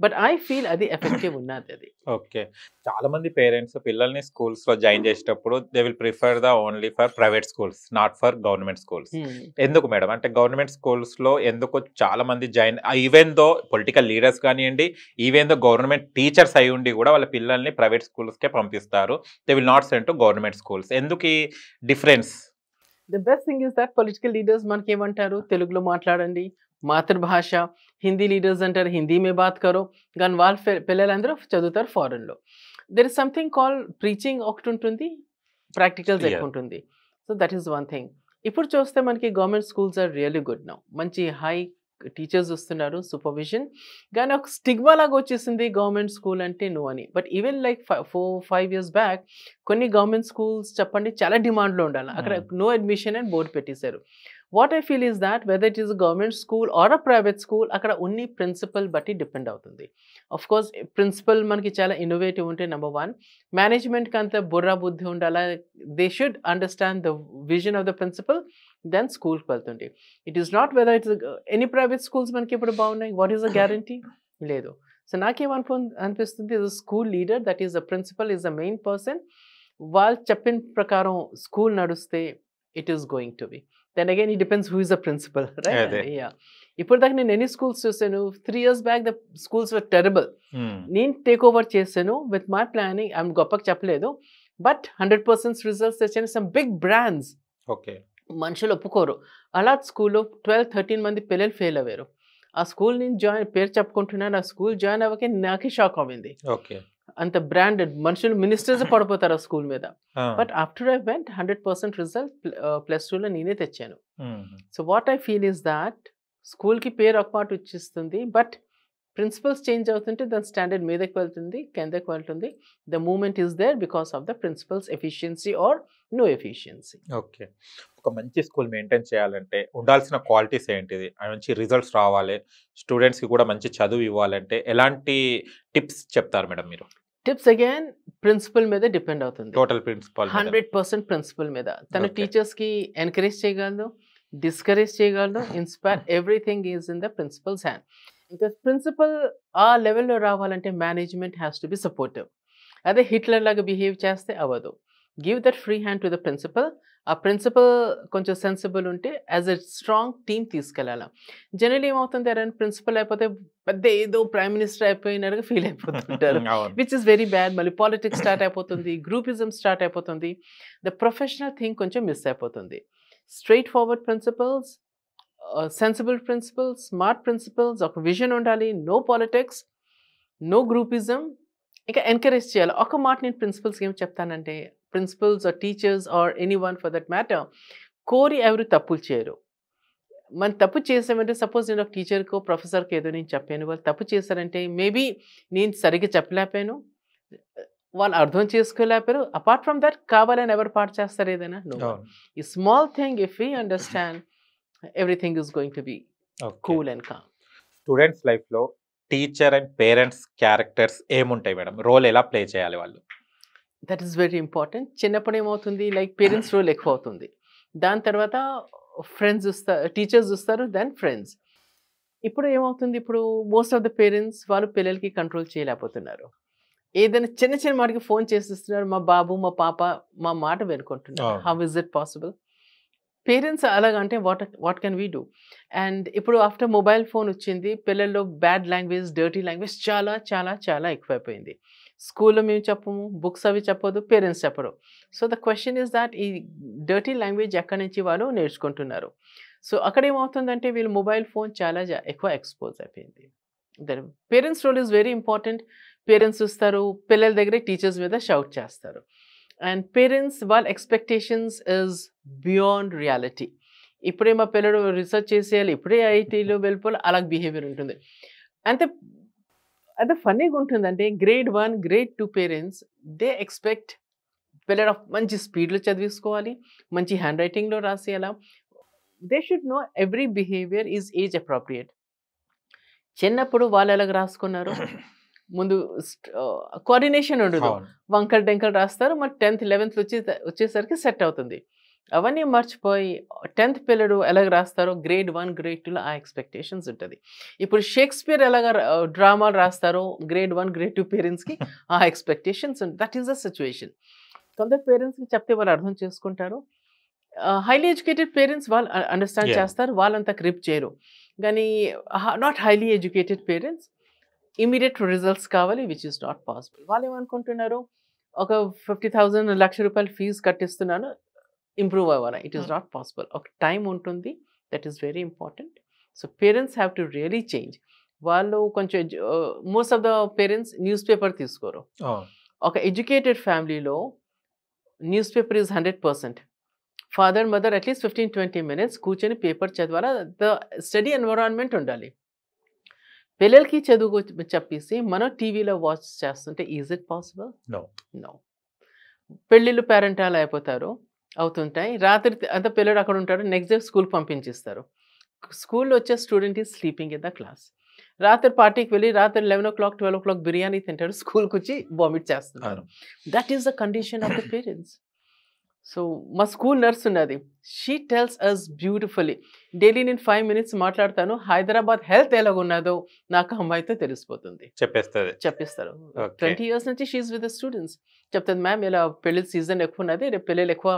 but I feel అది ఎఫెక్టివ్ ఉన్నది. అది ఓకే. చాలా మంది పేరెంట్స్ పిల్లల్ని స్కూల్స్ లో జాయిన్ చేసేటప్పుడు they will prefer the only for private schools, not for government schools. ఎందుకు మేడం? అంటే గవర్నమెంట్ స్కూల్స్ లో ఎందుకు చాలా మంది join, even though political leaders కానివ్వండి, ఈవెన్ దో గవర్నమెంట్ టీచర్స్ అయి ఉండి కూడా వాళ్ళ పిల్లల్ని ప్రైవేట్ స్కూల్స్కే పంపిస్తారు. They will not send to government schools. ఎందుకు ఈ difference? The best thing is that political leaders మనకి ఏమంటారు, తెలుగులో మాట్లాడండి, మాతృభాష. హిందీ లీడర్స్ అంటారు హిందీ మే బాత్ కరో, కానీ వాళ్ళ పిల్లలందరూ చదువుతారు ఫారెన్లో. There is something call preaching ఒకటి ఉంటుంది, ప్రాక్టికల్స్ ఎక్కువ ఉంటుంది. So that is one thing. ఇప్పుడు చూస్తే మనకి government schools are really good now. మంచి హై టీచర్స్ వస్తున్నారు సూపర్విజన్, కానీ ఒక స్టిగ్మా లాగా వచ్చేసింది గవర్నమెంట్ స్కూల్ అంటే నో అని. But even like 4-5 years back కొన్ని గవర్నమెంట్ స్కూల్స్ చెప్పండి చాలా డిమాండ్లో ఉండాలి, అక్కడ నో అడ్మిషన్ అని బోర్డు పెట్టేశారు. What I feel is that whether it is a government school or a private school, అక్కడ ఉన్ని ప్రిన్సిపల్ బట్టి డిపెండ్ అవుతుంది. ఆఫ్ కోర్స్ ప్రిన్సిపల్ మనకి చాలా ఇన్నోవేటివ్ ఉంటే నెంబర్ 1, మేనేజ్మెంట్కి అంత బుర్రా బుద్ధి ఉండాలా, they should understand the vision of the principal, then స్కూల్కి వెళ్తుంది. It is not whether it's any private schools మనకి ఇప్పుడు బాగున్నాయి, వాట్ ఈస్ ద గ్యారంటీ లేదు. సో అనిపిస్తుంది school leader, that is the principal is the main person, వాళ్ళు చెప్పిన ప్రకారం స్కూల్ నడుస్తే it is going to be. Then again, it depends who is the principal, right? Yeah. ఇప్పుడు దాకా నేను ఎన్ని స్కూల్స్ చూసాను, 3 years back the schools were terrible. నేను టేక్ ఓవర్ చేశాను విత్ మై ప్లానింగ్, ఐఎమ్ గొప్పకి చెప్పలేదు, బట్ 100% రిజల్ట్స్ తెచ్చాను. సమ్ బిగ్ బ్రాండ్స్, ఓకే, మనుషులు ఒప్పుకోరు. అలా స్కూల్లో 12-13 మంది పిల్లలు ఫెయిల్ అయ్యారు. ఆ స్కూల్ నేను పేరు చెప్పుకుంటున్నాను, ఆ స్కూల్ జాయిన్ అవ్వకే నాకే షాక్ అవ్వింది. ఓకే, అంత బ్రాండెడ్ మనుషులు మినిస్టర్స్ పడిపోతారు ఆ స్కూల్ మీద. But after I went 100% result +2లో నేనే తెచ్చాను. So what I feel is that స్కూల్కి పేరు ఒక మాట వచ్చిస్తుంది, బట్ ప్రిన్సిపల్స్ చేంజ్ అవుతుంటే దాని స్టాండర్డ్ మీదకి వెళ్తుంది, కిందకి వెళ్తుంది. The movement is there because of the principal's efficiency or no efficiency. Okay, ఒక మంచి స్కూల్ మెయింటైన్ చేయాలంటే ఉండాల్సిన క్వాలిటీస్ ఏంటిది, మంచి రిజల్ట్స్ రావాలి, స్టూడెంట్స్కి కూడా మంచి చదువు ఇవ్వాలంటే ఎలాంటి టిప్స్ చెప్తారు మేడం మీరు? టిప్స్ అగైన్ ప్రిన్సిపల్ మీద డిపెండ్ అవుతుంది. టోటల్ ప్రిన్సిపల్ 100% ప్రిన్సిపల్ మీద. తన టీచర్స్కి ఎంకరేజ్ చేయగలదు, డిస్కరేజ్ చేయగలదు, inspire, everything is in the principal's hand. ఇంకా ప్రిన్సిపల్ ఆ లెవెల్లో రావాలంటే management has to be supportive. అదే హిట్లర్ లాగా బిహేవ్ చేస్తే అవ్వదు. Give that free hand to the principal. ఆ ప్రిన్సిపల్ కొంచెం సెన్సిబుల్ ఉంటే యాజ్ ఎ స్ట్రాంగ్ టీమ్ తీసుకెళ్ళాలి. జనరల్ ఏమవుతుంది, ఎవరైనా ప్రిన్సిపల్ అయిపోతే పెద్ద ఏదో ప్రైమ్ మినిస్టర్ అయిపోయినట్టుగా ఫీల్ అయిపోతుంటారు, విచ్ ఇస్ వెరీ బ్యాడ్. మళ్ళీ పాలిటిక్స్ స్టార్ట్ అయిపోతుంది, గ్రూపిజం స్టార్ట్ అయిపోతుంది, ద ప్రొఫెషనల్ థింగ్ కొంచెం మిస్ అయిపోతుంది. Straight forward principals, sensible principals, smart principals, ఒక విజన్ ఉండాలి, నో పాలిటిక్స్, నో గ్రూపిజం, ఇంకా ఎంకరేజ్ చేయాలి. ఒక మాట నేను ప్రిన్సిపల్స్కి ఏం చెప్తానంటే, principals or teachers or anyone for that matter, కోరి ఎవరు తప్పులు చేయరు. మనం తప్పు చేసామంటే, సపోజ్ నేను ఒక టీచర్కో ప్రొఫెసర్కి ఏదో నేను చెప్పాను, వాళ్ళు తప్పు చేశారంటే మేబీ నేను సరిగ్గా చెప్పలేకపోయాను, వాళ్ళు అర్థం చేసుకోలేకపోయారు. అపార్ట్ ఫ్రమ్ దట్ కావాలని ఎవరు పాటు చేస్తారు ఏదైనా? నో. ఈ small thing if we understand, everything is going to be cool and calm. Students లైఫ్లో టీచర్ అండ్ పేరెంట్స్ క్యారెక్టర్స్ ఏముంటాయి మేడం, రోల్ ఎలా ప్లే చేయాలి వాళ్ళు? That is very important. చిన్నప్పుడు ఏమవుతుంది, లైక్ పేరెంట్స్ రోల్ ఎక్కువ అవుతుంది, దాని తర్వాత ఫ్రెండ్స్ చూస్తారు, టీచర్స్ చూస్తారు, దెన్ ఫ్రెండ్స్. ఇప్పుడు ఏమవుతుంది, ఇప్పుడు మోస్ట్ ఆఫ్ ద పేరెంట్స్ వాళ్ళు పిల్లలకి కంట్రోల్ చేయలేకపోతున్నారు. ఏదైనా చిన్న చిన్న మాటకి ఫోన్ చేసిస్తున్నారు, మా బాబు మా పాప మా మాట వినుకుంటున్నారు. How is it possible? Parents అలాగంటే what can we do? And ఇప్పుడు ఆఫ్టర్ మొబైల్ ఫోన్ వచ్చింది, పిల్లల్లో బ్యాడ్ లాంగ్వేజ్, డర్టీ లాంగ్వేజ్ చాలా చాలా చాలా ఎక్కువైపోయింది. స్కూల్లో మేము చెప్పము, బుక్స్ అవి చెప్పదు, పేరెంట్స్ చెప్పరు. So the question is that ఈ డర్టీ లాంగ్వేజ్ ఎక్కడి నుంచి వాళ్ళు నేర్చుకుంటున్నారు? సో అక్కడ ఏమవుతుందంటే వీళ్ళు మొబైల్ ఫోన్ చాలా ఎక్కువ ఎక్స్పోజ్ అయిపోయింది. Parents role is very important. Parents చూస్తారు, పిల్లల దగ్గరే టీచర్స్ మీద షౌట్ చేస్తారు. అండ్ పేరెంట్స్ వాళ్ళ ఎక్స్పెక్టేషన్స్ ఇస్ బియాండ్ రియాలిటీ. ఇప్పుడే మా పిల్లడు రీసెర్చ్ చేసేయాలి, ఇప్పుడే ఐఐటీలో వెళ్ళిపోవాలి, అలాగ బిహేవియర్ ఉంటుంది. అంత ఫన్నీగా ఉంటుందంటే grade 1, grade 2 parents they expect పిల్లడు మంచి స్పీడ్లో చదివించుకోవాలి, మంచి హ్యాండ్ రైటింగ్లో రాసేయాలా. They should know every behaviour is age appropriate. చిన్నప్పుడు వాళ్ళు ఎలాగ రాసుకున్నారు, ముందు కోఆర్డినేషన్ ఉండదు, వంకల్ డెంకల్ రాస్తారు, మరి 10th 11th వచ్చేసరికి సెట్ అవుతుంది. అవన్నీ మర్చిపోయి 10th పిల్లడు ఎలాగ రాస్తారో గ్రేడ్ 1, గ్రేడ్ 2లో ఆ ఎక్స్పెక్టేషన్స్ ఉంటుంది. ఇప్పుడు షేక్స్పియర్ ఎలాగ డ్రామాలు రాస్తారో గ్రేడ్ 1, గ్రేడ్ 2 పేరెంట్స్కి ఆ ఎక్స్పెక్టేషన్స్ ఉంటుంది. That is the situation. కొందరు పేరెంట్స్కి చెప్తే వాళ్ళు అర్థం చేసుకుంటారు. హైలీ ఎడ్యుకేటెడ్ పేరెంట్స్ వాళ్ళు అండర్స్టాండ్ చేస్తారు, వాళ్ళంతా గ్రిప్ చేయరు. కానీ not highly educated parents immediate results కావాలి, విచ్ ఇస్ నాట్ పాసిబుల్. వాళ్ళు ఏమనుకుంటున్నారు, ఒక 50,000 ₹1,00,000 ఫీజు కట్టిస్తున్నాను, ఇంప్రూవ్ అవ్వాలి. It is not possible. ఒక టైం ఉంటుంది, that is very important. So parents have to really change. వాళ్ళు కొంచెం most of the parents news paper తీసుకోరు. ఒక ఎడ్యుకేటెడ్ ఫ్యామిలీలో news paper is 100%, father mother at least 15-20 minutes కూర్చొని paper చదవాలా. ద స్టడీ ఎన్విరాన్మెంట్ ఉండాలి. పిల్లలకి చదువు చెప్పేసి మనం టీవీలో వాచ్ చేస్తుంటే ఈజ్ ఇట్ పాసిబుల్? నో. పెళ్ళిళ్ళు పేరెంటాలు అవుతుంటాయి. రాత్రి అంత పిల్లడు అక్కడ ఉంటాడు, నెక్స్ట్ డే స్కూల్ పంపించేస్తారు. స్కూల్లో వచ్చే student is sleeping in the class. రాత్రి పార్టీకి వెళ్ళి రాత్రి 11 o'clock 12 o'clock బిర్యానీ తింటాడు, స్కూల్కి వచ్చి వామిట్ చేస్తున్నారు. That is the condition of the parents. So మా స్కూల్ నర్స్ ఉన్నది, she tells us beautifully, daily నేను 5 minutes మాట్లాడతాను, హైదరాబాద్ హెల్త్ ఎలాగున్నదో నాకు అమ్మాయితో తెలిసిపోతుంది, చెప్పిస్తారు. 20 years నుంచి షీఈస్ విత్ ద స్టూడెంట్స్. చెప్తుంది, మ్యామ్ ఇలా పెళ్లి సీజన్ ఎక్కువ ఉన్నది, రేపు పిల్లలు ఎక్కువ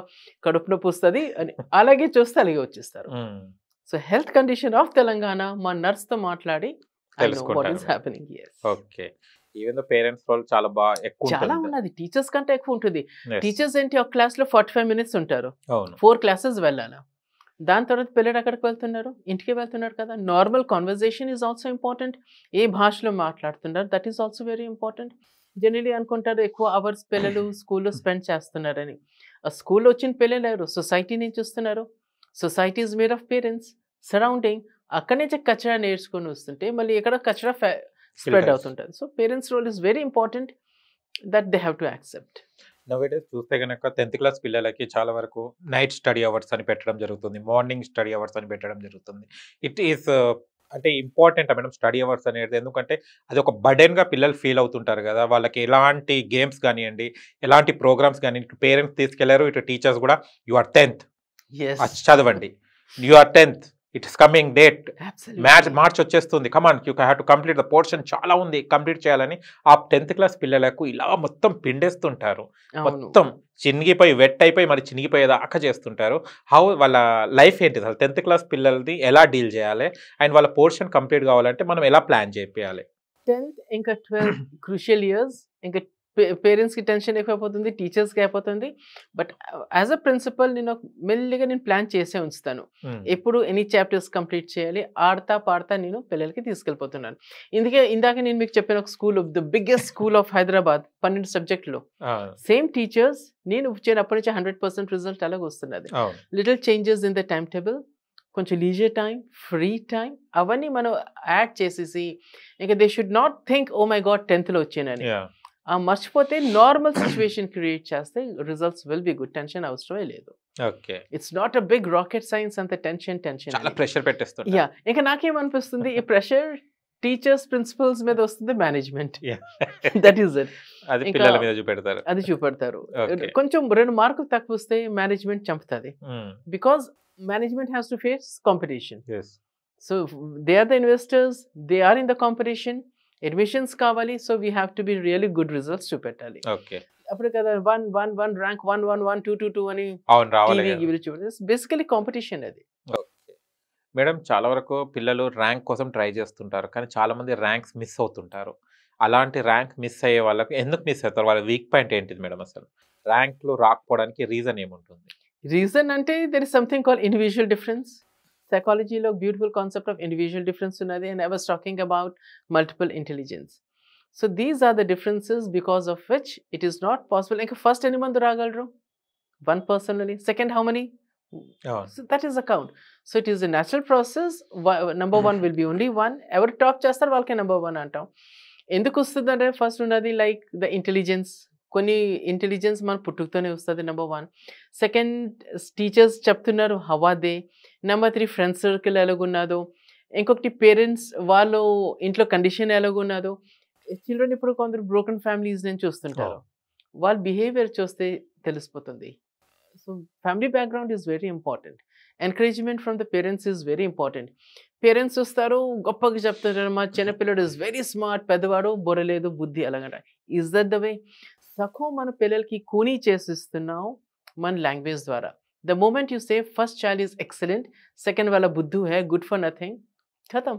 కడుపు నొప్పి వస్తుంది అని. అలాగే చూస్తే అలాగే వచ్చేస్తారు. So health condition of Telangana మా నర్స్తో మాట్లాడి చాలా ఉన్నది. టీచర్స్ కంటే ఎక్కువ ఉంటుంది. టీచర్స్ ఏంటి, ఒక క్లాస్ లో 45 minutes ఉంటారు, 4 classes వెళ్ళాలా. దాని తర్వాత పిల్లలు ఎక్కడికి వెళ్తున్నారు, ఇంటికి వెళ్తున్నారు కదా. Normal conversation is also important. ఏ భాషలో మాట్లాడుతున్నారు, that is also very important. Generally అనుకుంటారు ఎక్కువ అవర్స్ పిల్లలు స్కూల్లో స్పెండ్ చేస్తున్నారని. స్కూల్లో వచ్చిన పిల్లలు ఎవరు, సొసైటీ నుంచి వస్తున్నారు. Society is made of parents, surrounding. అక్కడి నుంచి కచరా నేర్చుకొని వస్తుంటే మళ్ళీ ఎక్కడ కచరా స్ప్రెడ్ అవుతుంటుంది. So parents role is very important, that they have to accept. Nowadays చూస్తే కనుక 10th class పిల్లలకి చాలా వరకు నైట్ స్టడీ అవర్స్ అని పెట్టడం జరుగుతుంది, మార్నింగ్ స్టడీ అవర్స్ అని పెట్టడం జరుగుతుంది. ఇట్ ఈస్ అంటే ఇంపార్టెంట్ మేడం స్టడీ అవర్స్ అనేది, ఎందుకంటే అది ఒక బర్డెన్గా పిల్లలు ఫీల్ అవుతుంటారు కదా. వాళ్ళకి ఎలాంటి గేమ్స్ కానివ్వండి, ఎలాంటి ప్రోగ్రామ్స్ కానీ ఇటు పేరెంట్స్ తీసుకెళ్లారు, ఇటు టీచర్స్ కూడా యు ఆర్ 10th చదవండి, you are 10th, it's coming date, March వచ్చేస్తుంది, come on you have to complete the portion, చాలా ఉంది కంప్లీట్ చేయాలని ఆ 10th class పిల్లలకు ఇలా మొత్తం పిండేస్తుంటారు. మొత్తం చినిగిపోయి వెట్ అయిపోయి మరి చినిగిపోయేదాకా చేస్తుంటారు. హౌ వాళ్ళ లైఫ్ ఏంటి అసలు 10th class పిల్లలది ఎలా డీల్ చేయాలి, అండ్ వాళ్ళ పోర్షన్ కంప్లీట్ కావాలంటే మనం ఎలా ప్లాన్ చేయాలి? 10th ఇంకా 12 క్రూషియల్ ఇయర్స్. ఇంకా పేరెంట్స్కి టెన్షన్ ఎక్కువైపోతుంది, టీచర్స్కి అయిపోతుంది. బట్ యాజ్ అ ప్రిన్సిపల్ నేను మెల్లిగా ప్లాన్ చేసే ఉంచుతాను. ఎప్పుడు ఎనీ చాప్టర్స్ కంప్లీట్ చేయాలి, ఆడతా పాడతా నేను పిల్లలకి తీసుకెళ్ళిపోతున్నాను. ఇందాక నేను మీకు చెప్పిన ఒక school, the biggest school of Hyderabad, 12 subjects same teachers. నేను వచ్చినప్పటి నుంచి 100% రిజల్ట్ అలాగ వస్తున్నది. Little changes in the time table, కొంచెం లీజర్ టైం, ఫ్రీ టైం, అవన్నీ మనం యాడ్ చేసేసి ఇంకా they should not think oh my God 10th లో వచ్చానని. మర్చిపోతే నార్మల్ సిచ్యువేషన్ క్రియేట్ చేస్తే results will be good. Tension అవసరమే లేదు. It's not a big rocket science. అంత టెన్షన్ ప్రెషర్ పెట్టేస్తుంది. యా, ఇంకా నాకేమనిపిస్తుంది, ఈ ప్రెషర్ టీచర్స్ ప్రిన్సిపల్స్ మీద వస్తుంది, మేనేజ్మెంట్. That is it. అది చూపెడతారు. కొంచెం 2 మార్కులు తక్కువ వస్తే మేనేజ్మెంట్ చంపుతుంది. Because management has to face competition. So they are the investors, they are in the competition. Admissions కావాలి, so we have to be really good results చూపెట్టాలి. అప్పుడు కదా 1 ర్యాంక్ 1 2 అని బేసికలీ కాంపిటీషన్ అది. మేడం చాలా వరకు పిల్లలు ర్యాంక్ కోసం ట్రై చేస్తుంటారు, కానీ చాలా మంది ర్యాంక్స్ మిస్ అవుతుంటారు. అలాంటి ర్యాంక్ మిస్ అయ్యే వాళ్ళకి ఎందుకు మిస్ అవుతారు, వాళ్ళ వీక్ పాయింట్ ఏంటిది మేడం? అసలు ర్యాంక్లు రాకపోవడానికి రీజన్ ఏముంటుంది? రీజన్ అంటే there is something called individual difference. సైకాలజీలో beautiful concept of individual difference ఉన్నది, and I was talking about multiple intelligence. So these are the differences because of which it is not possible. ఇంకా first ఎన్ని మంది రాగలరు? 1 person only. Second, how many? So that is the count. So it is a natural process. Number 1 will be only 1. ఎవరు top చేస్తారు వాళ్ళకే number 1 అంటాం. ఎందుకు వస్తుందంటే first ఉన్నది లైక్ ద ఇంటెలిజెన్స్. కొన్ని ఇంటెలిజెన్స్ మన పుట్టుకతోనే వస్తుంది, నెంబర్ 1. సెకండ్, టీచర్స్ చెప్తున్నారు హవాదే. నెంబర్ 3, ఫ్రెండ్స్ సర్కిల్ ఎలాగున్నదో. ఇంకొకటి పేరెంట్స్ వాళ్ళు ఇంట్లో కండిషన్ ఎలాగున్నదో. చిల్డ్రన్ ఇప్పుడు కొందరు బ్రోకెన్ ఫ్యామిలీస్ నుంచి వస్తుంటారు, వాళ్ళ బిహేవియర్ చూస్తే తెలిసిపోతుంది. So family background is very important. Encouragement from the parents is very important. Parents వస్తారు గొప్పగా చెప్తారు, మా చిన్నపిల్లడు ఇస్ వెరీ స్మార్ట్, పెద్దవాడు బొరలేదు బుద్ధి అలాగంట. Is that the way? సగం మన పిల్లలకి కూనీ చేసిస్తున్నాం మన లాంగ్వేజ్ ద్వారా. The moment you say first child is excellent, second వాళ్ళ బుద్ధు హే గుడ్ ఫర్ నథింగ్, ఖతం.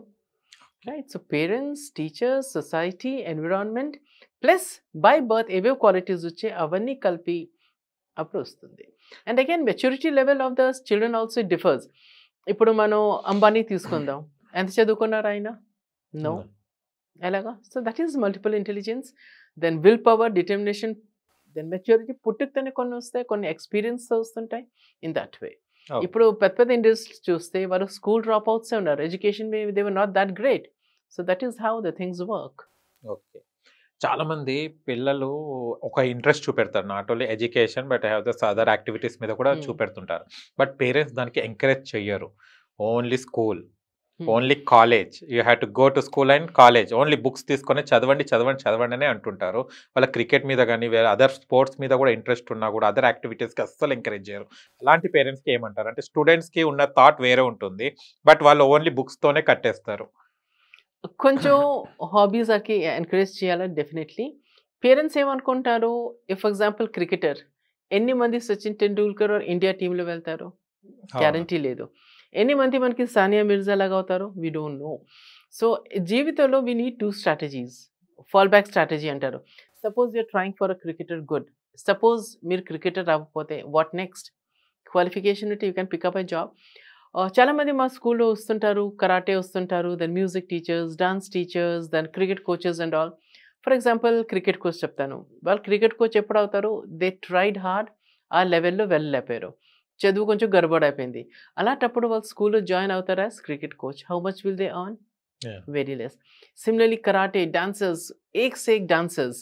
Right? So parents, teachers, society, environment plus by birth ఏవేవో క్వాలిటీస్ వచ్చే అవన్నీ కలిపి అప్పుడు వస్తుంది. And again maturity level of the children also differs. ఇప్పుడు మనం అంబానీ తీసుకుందాం, ఎంత చదువుకున్నారు ఆయన? నో. ఎలాగా? So that is multiple intelligence. Then will power, determination, then maturity పుట్టుకతోనే కొన్ని వస్తాయి, కొన్ని ఎక్స్పీరియన్స్తో వస్తుంటాయి. In that way Okay. ఇప్పుడు పెద్ద పెద్ద ఇండస్ట్రీస్ చూస్తే వాళ్ళు స్కూల్ డ్రాప్ అవుట్సే ఉన్నారు, education they were not that great. So that is how the things work. Okay. చాలా మంది పిల్లలు ఒక ఇంట్రెస్ట్ చూపెడతారు, not only education but have this other activities మీద కూడా చూపెడుతుంటారు. బట్ పేరెంట్స్ దానికి ఎంకరేజ్ చెయ్యరు. Only school, only college, you have to go to school and college, only books తీసుకొని చదవండి చదవండి చదవండి అనే అంటుంటారు. వాళ్ళ క్రికెట్ మీద కానీ వేరే అదర్ స్పోర్ట్స్ మీద కూడా ఇంట్రెస్ట్ ఉన్నా కూడా అదర్ యాక్టివిటీస్కి అస్సలు ఎంకరేజ్ చేయరు. అలాంటి పేరెంట్స్కి ఏమంటారు అంటే స్టూడెంట్స్కి ఉన్న థాట్ వేరే ఉంటుంది, బట్ వాళ్ళు ఓన్లీ బుక్స్తోనే కట్టేస్తారు. కొంచెం హాబీస్ అకి ఎంకరేజ్ చేయాలని డెఫినెట్లీ. పేరెంట్స్ ఏమనుకుంటారు, ఫర్ ఎగ్జాంపుల్ క్రికెటర్, ఎన్ని మంది సచిన్ టెండూల్కర్ ఇండియా టీంలో వెళ్తారు? గ్యారంటీ లేదు. ఎన్ని మంది మనకి సానియా మిర్జా లాగా అవుతారు? We don't know. సో జీవితంలో we need 2 strategies. Fall back strategy అంటారు. Suppose you're trying for a cricketer, good. Suppose మీరు క్రికెటర్ అవ్వకపోతే వాట్ నెక్స్ట్? క్వాలిఫికేషన్ ఉంటే you can pick up a job. చాలామంది మా స్కూల్లో వస్తుంటారు, కరాటే వస్తుంటారు, then music teachers, dance teachers, then cricket coaches and all. For example cricket coach చెప్తాను, వాళ్ళు క్రికెట్ కోచ్ ఎప్పుడు అవుతారు? దే ట్రైడ్ హార్డ్, ఆ లెవెల్లో వెళ్ళలేపారు, చదువు కొంచెం గడబడైపోయింది. అలాంటప్పుడు వాళ్ళు స్కూల్లో జాయిన్ అవుతారా cricket coach? How much will they earn? Very less. Similarly karate dancers, ఏక్ సేక్ డాన్సర్స్,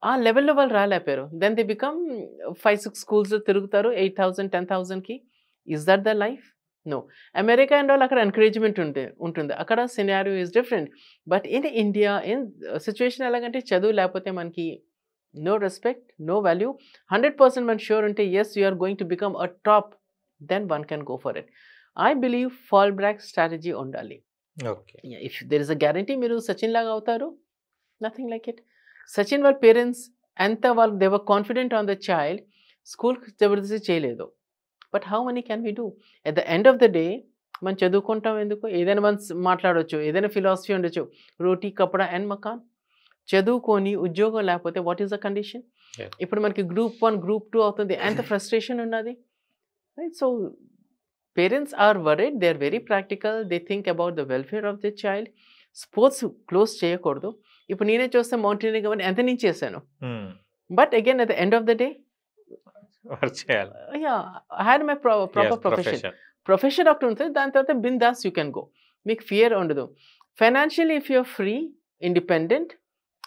ఆ లెవెల్లో వాళ్ళు రాలేపారు. దెన్ దే బికమ్ 5-6 స్కూల్స్లో తిరుగుతారు 8,000 10,000కి. Is that the life? No. America and all అక్కడ ఎంకరేజ్మెంట్ ఉంటుంది, అక్కడ scenario is different. But in India in situation ఎలాగంటే చదువు లేకపోతే మనకి no respect, no value. 100% man sure unte yes you are going to become a top, then one can go for it. I believe fall back strategy undali. Okay. Yeah, if there is a guarantee మీరు సచిన్ లాగా అవుతారు, nothing like it. Sachin వాళ్ళ parents ఎంత వాళ్ళు they were confident on the child, school జబర్దస్తి చేయలేదు. But how many can we do? At the end of the day మనం చదువుకుంటాం ఎందుకు? ఏదైనా మనం మాట్లాడవచ్చు, ఏదైనా ఫిలాసఫీ ఉండొచ్చు, రోటీ కపడా అండ్ మకాన్. చదువుకొని ఉద్యోగం లేకపోతే వాట్ ఈస్ ద కండిషన్? ఇప్పుడు మనకి Group 1 Group 2 అవుతుంది, ఎంత ఫ్రస్ట్రేషన్ ఉన్నది, right? So parents are worried, they are very practical, they think about the welfare of the child. Sports close చేయకూడదు. ఇప్పుడు నేనే చూస్తే మౌంటైనింగ్ అవన్నీ ఎంత నేను చేశాను, but again at the end of the day I had my proper profession ఒకటి ఉంటుంది, దాని తర్వాత బిందాస్ యూ కెన్ గో, మీకు ఫియర్ ఉండదు. Financially if you're free, independent,